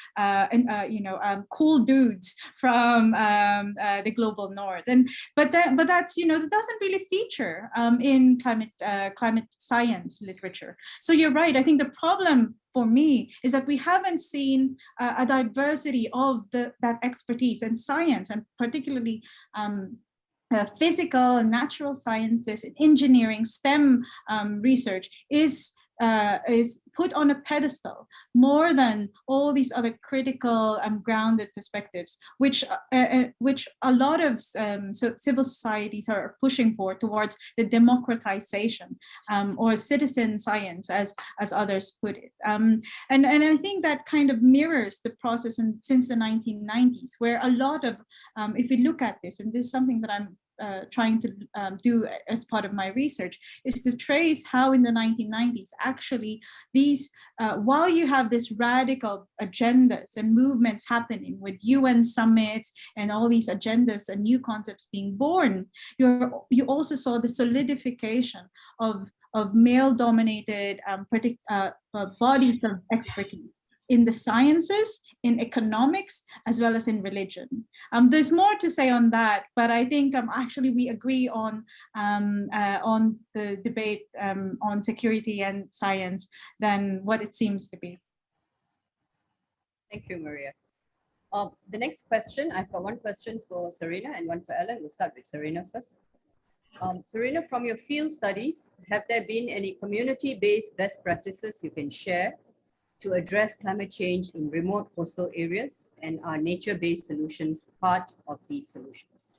Speaker 3: cool dudes from the global north. But that's that doesn't really feature in climate science literature. So you're right. I think the problem for me is that we haven't seen a diversity of that expertise and science, and particularly physical and natural sciences, engineering, STEM research is put on a pedestal more than all these other critical grounded perspectives, which a lot of civil societies are pushing for towards the democratization or citizen science, as others put it. And I think that kind of mirrors the process since the 1990s, where a lot of, if we look at this, and this is something that I'm trying to do as part of my research, is to trace how in the 1990s actually these while you have this radical agendas and movements happening with UN summits and all these agendas and new concepts being born, you also saw the solidification of male dominated bodies of expertise in the sciences, in economics, as well as in religion. There's more to say on that, but I think actually we agree on the debate on security and science than what it seems to be.
Speaker 1: Thank you, Maria. The next question, I've got one question for Serena and one for Ellen. We'll start with Serena first. Serena, from your field studies, have there been any community-based best practices you can share to address climate change in remote coastal areas, and are nature-based solutions part of these solutions?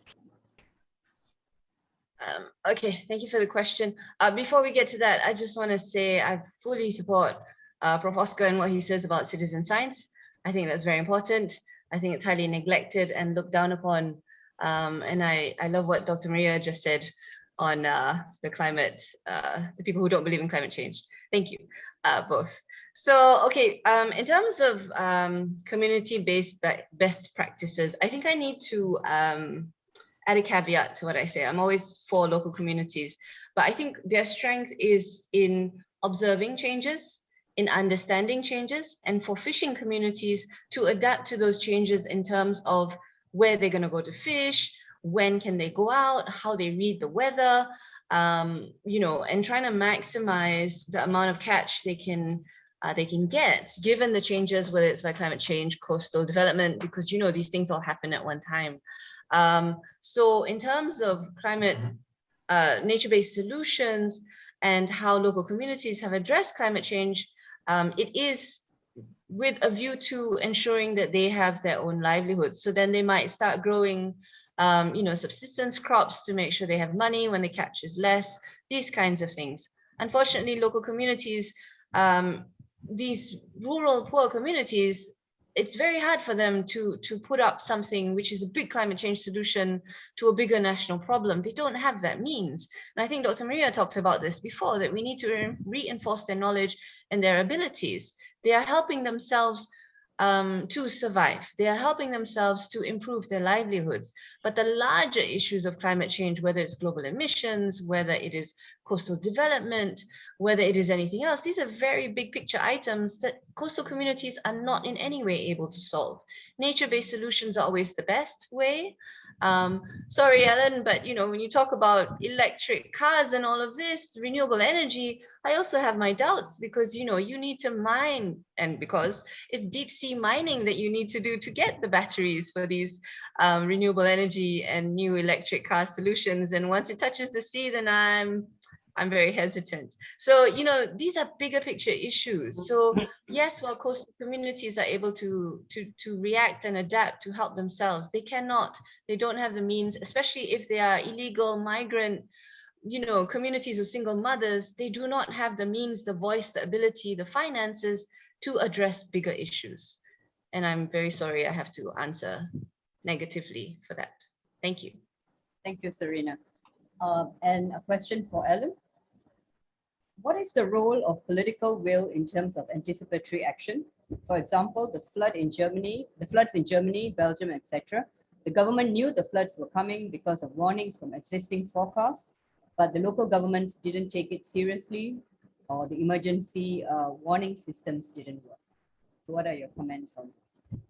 Speaker 4: Okay, thank you for the question. Before we get to that, I just want to say I fully support Prof. Oscar and what he says about citizen science. I think that's very important. I think it's highly neglected and looked down upon. And I love what Dr. Maria just said on the climate, the people who don't believe in climate change. Thank you, both. So, okay, in terms of community-based best practices, I think I need to add a caveat to what I say. I'm always for local communities, but I think their strength is in observing changes, in understanding changes, and for fishing communities to adapt to those changes in terms of where they're going to go to fish, when can they go out, how they read the weather, and trying to maximize the amount of catch they can get given the changes, whether it's by climate change, coastal development, because these things all happen at one time. So in terms of climate, nature-based solutions and how local communities have addressed climate change, it is with a view to ensuring that they have their own livelihoods. So then they might start growing, subsistence crops to make sure they have money when the catch is less, these kinds of things. Unfortunately, local communities, these rural poor communities, it's very hard for them to put up something which is a big climate change solution to a bigger national problem. They don't have that means. And I think Dr. Maria talked about this before, that we need to reinforce their knowledge and their abilities. They are helping themselves to survive. They are helping themselves to improve their livelihoods. But the larger issues of climate change, whether it's global emissions, whether it is coastal development, whether it is anything else, these are very big picture items that coastal communities are not in any way able to solve. Nature-based solutions are always the best way. Sorry, Ellen, but when you talk about electric cars and all of this, renewable energy, I also have my doubts because, you need to mine, and because it's deep sea mining that you need to do to get the batteries for these renewable energy and new electric car solutions. And once it touches the sea, then I'm very hesitant. So, these are bigger picture issues. So yes, while coastal communities are able to react and adapt to help themselves, they don't have the means, especially if they are illegal migrant, communities of single mothers, they do not have the means, the voice, the ability, the finances to address bigger issues. And I'm very sorry I have to answer negatively for that. Thank you.
Speaker 1: Thank you, Serena. And a question for Ellen. What is the role of political will in terms of anticipatory action? For example, the floods in Germany, Belgium, etc. The government knew the floods were coming because of warnings from existing forecasts, but the local governments didn't take it seriously, or the emergency warning systems didn't work. So what are your comments on this?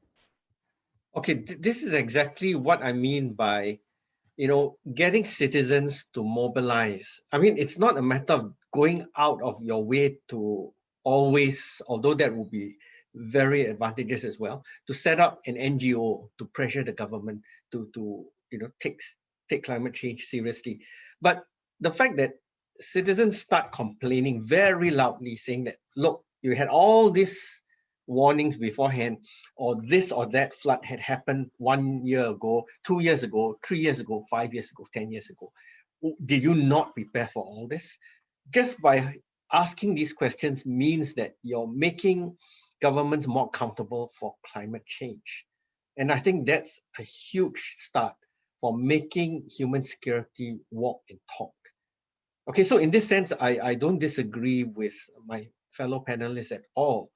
Speaker 5: Okay, this is exactly what I mean by, getting citizens to mobilize. I mean, it's not a matter of going out of your way to always, although that would be very advantageous as well, to set up an NGO to pressure the government to take climate change seriously. But the fact that citizens start complaining very loudly, saying that, look, you had all these warnings beforehand, or this or that flood had happened 1 year ago, 2 years ago, 3 years ago, 5 years ago, 10 years ago. Did you not prepare for all this? Just by asking these questions means that you're making governments more accountable for climate change. And I think that's a huge start for making human security walk and talk. Okay, so in this sense, I don't disagree with my fellow panelists at all.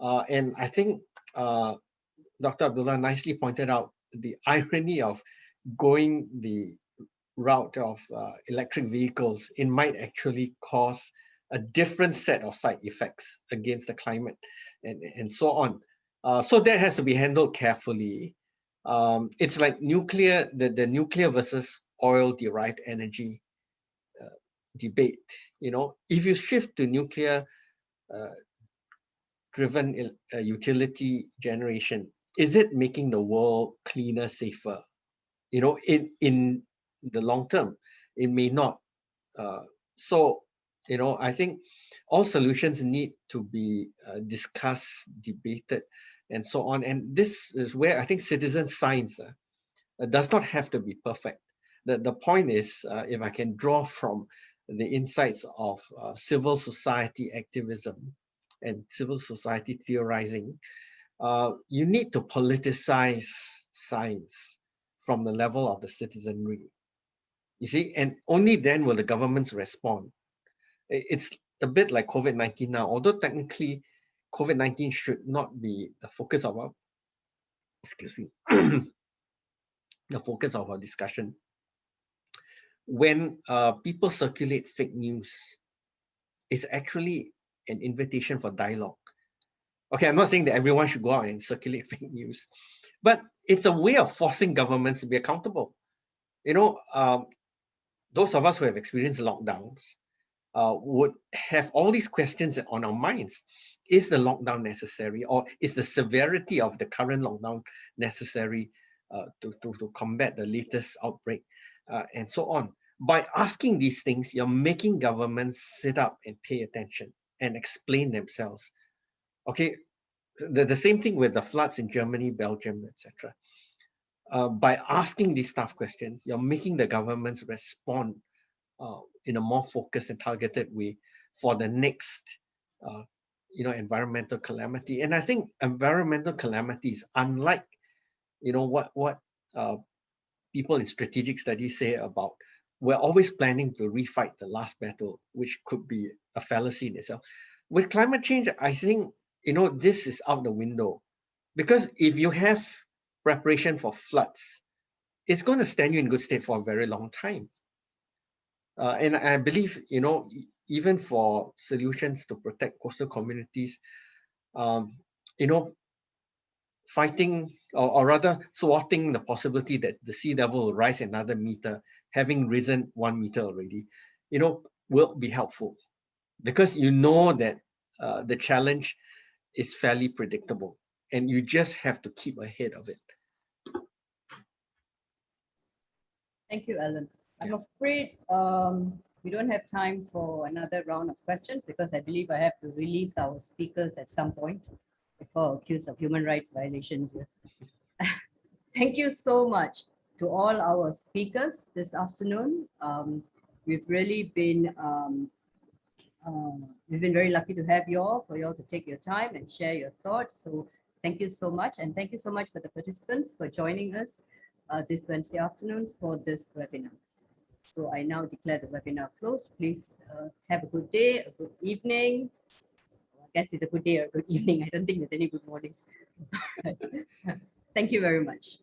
Speaker 5: And I think Dr. Abdullah nicely pointed out the irony of going the route of electric vehicles. It might actually cause a different set of side effects against the climate and so on. So that has to be handled carefully. It's like nuclear, the nuclear versus oil-derived energy debate. If you shift to nuclear driven utility generation, is it making the world cleaner, safer? In the long term, it may not. So, I think all solutions need to be discussed, debated, and so on. And this is where I think citizen science does not have to be perfect. The point is, if I can draw from the insights of civil society activism and civil society theorizing, you need to politicize science from the level of the citizenry. You see, and only then will the governments respond. It's a bit like COVID-19 now, although technically COVID-19 should not be the focus of our, the focus of our discussion. When people circulate fake news, it's actually an invitation for dialogue. Okay, I'm not saying that everyone should go out and circulate fake news, but it's a way of forcing governments to be accountable. Those of us who have experienced lockdowns would have all these questions on our minds. Is the lockdown necessary, or is the severity of the current lockdown necessary to combat the latest outbreak, and so on? By asking these things, you're making governments sit up and pay attention and explain themselves. Okay, the same thing with the floods in Germany, Belgium, etc. By asking these tough questions, you're making the governments respond in a more focused and targeted way for the next, environmental calamity. And I think environmental calamities, unlike, what people in strategic studies say about we're always planning to refight the last battle, which could be a fallacy in itself. With climate change, I think, this is out the window, because if you have preparation for floods, it's going to stand you in good state for a very long time. And I believe, even for solutions to protect coastal communities, fighting or rather thwarting the possibility that the sea level will rise another meter, having risen 1 meter already, will be helpful, because that the challenge is fairly predictable and you just have to keep ahead of it.
Speaker 1: Thank you, Alan. I'm afraid we don't have time for another round of questions, because I believe I have to release our speakers at some point before accused of human rights violations. Thank you so much to all our speakers this afternoon. We've really been very lucky to have you all, for you all to take your time and share your thoughts. So thank you so much, and thank you so much for the participants for joining us this Wednesday afternoon for this webinar. So I now declare the webinar closed. Please have a good day, a good evening. I guess it's a good day or a good evening. I don't think there's any good mornings. Thank you very much.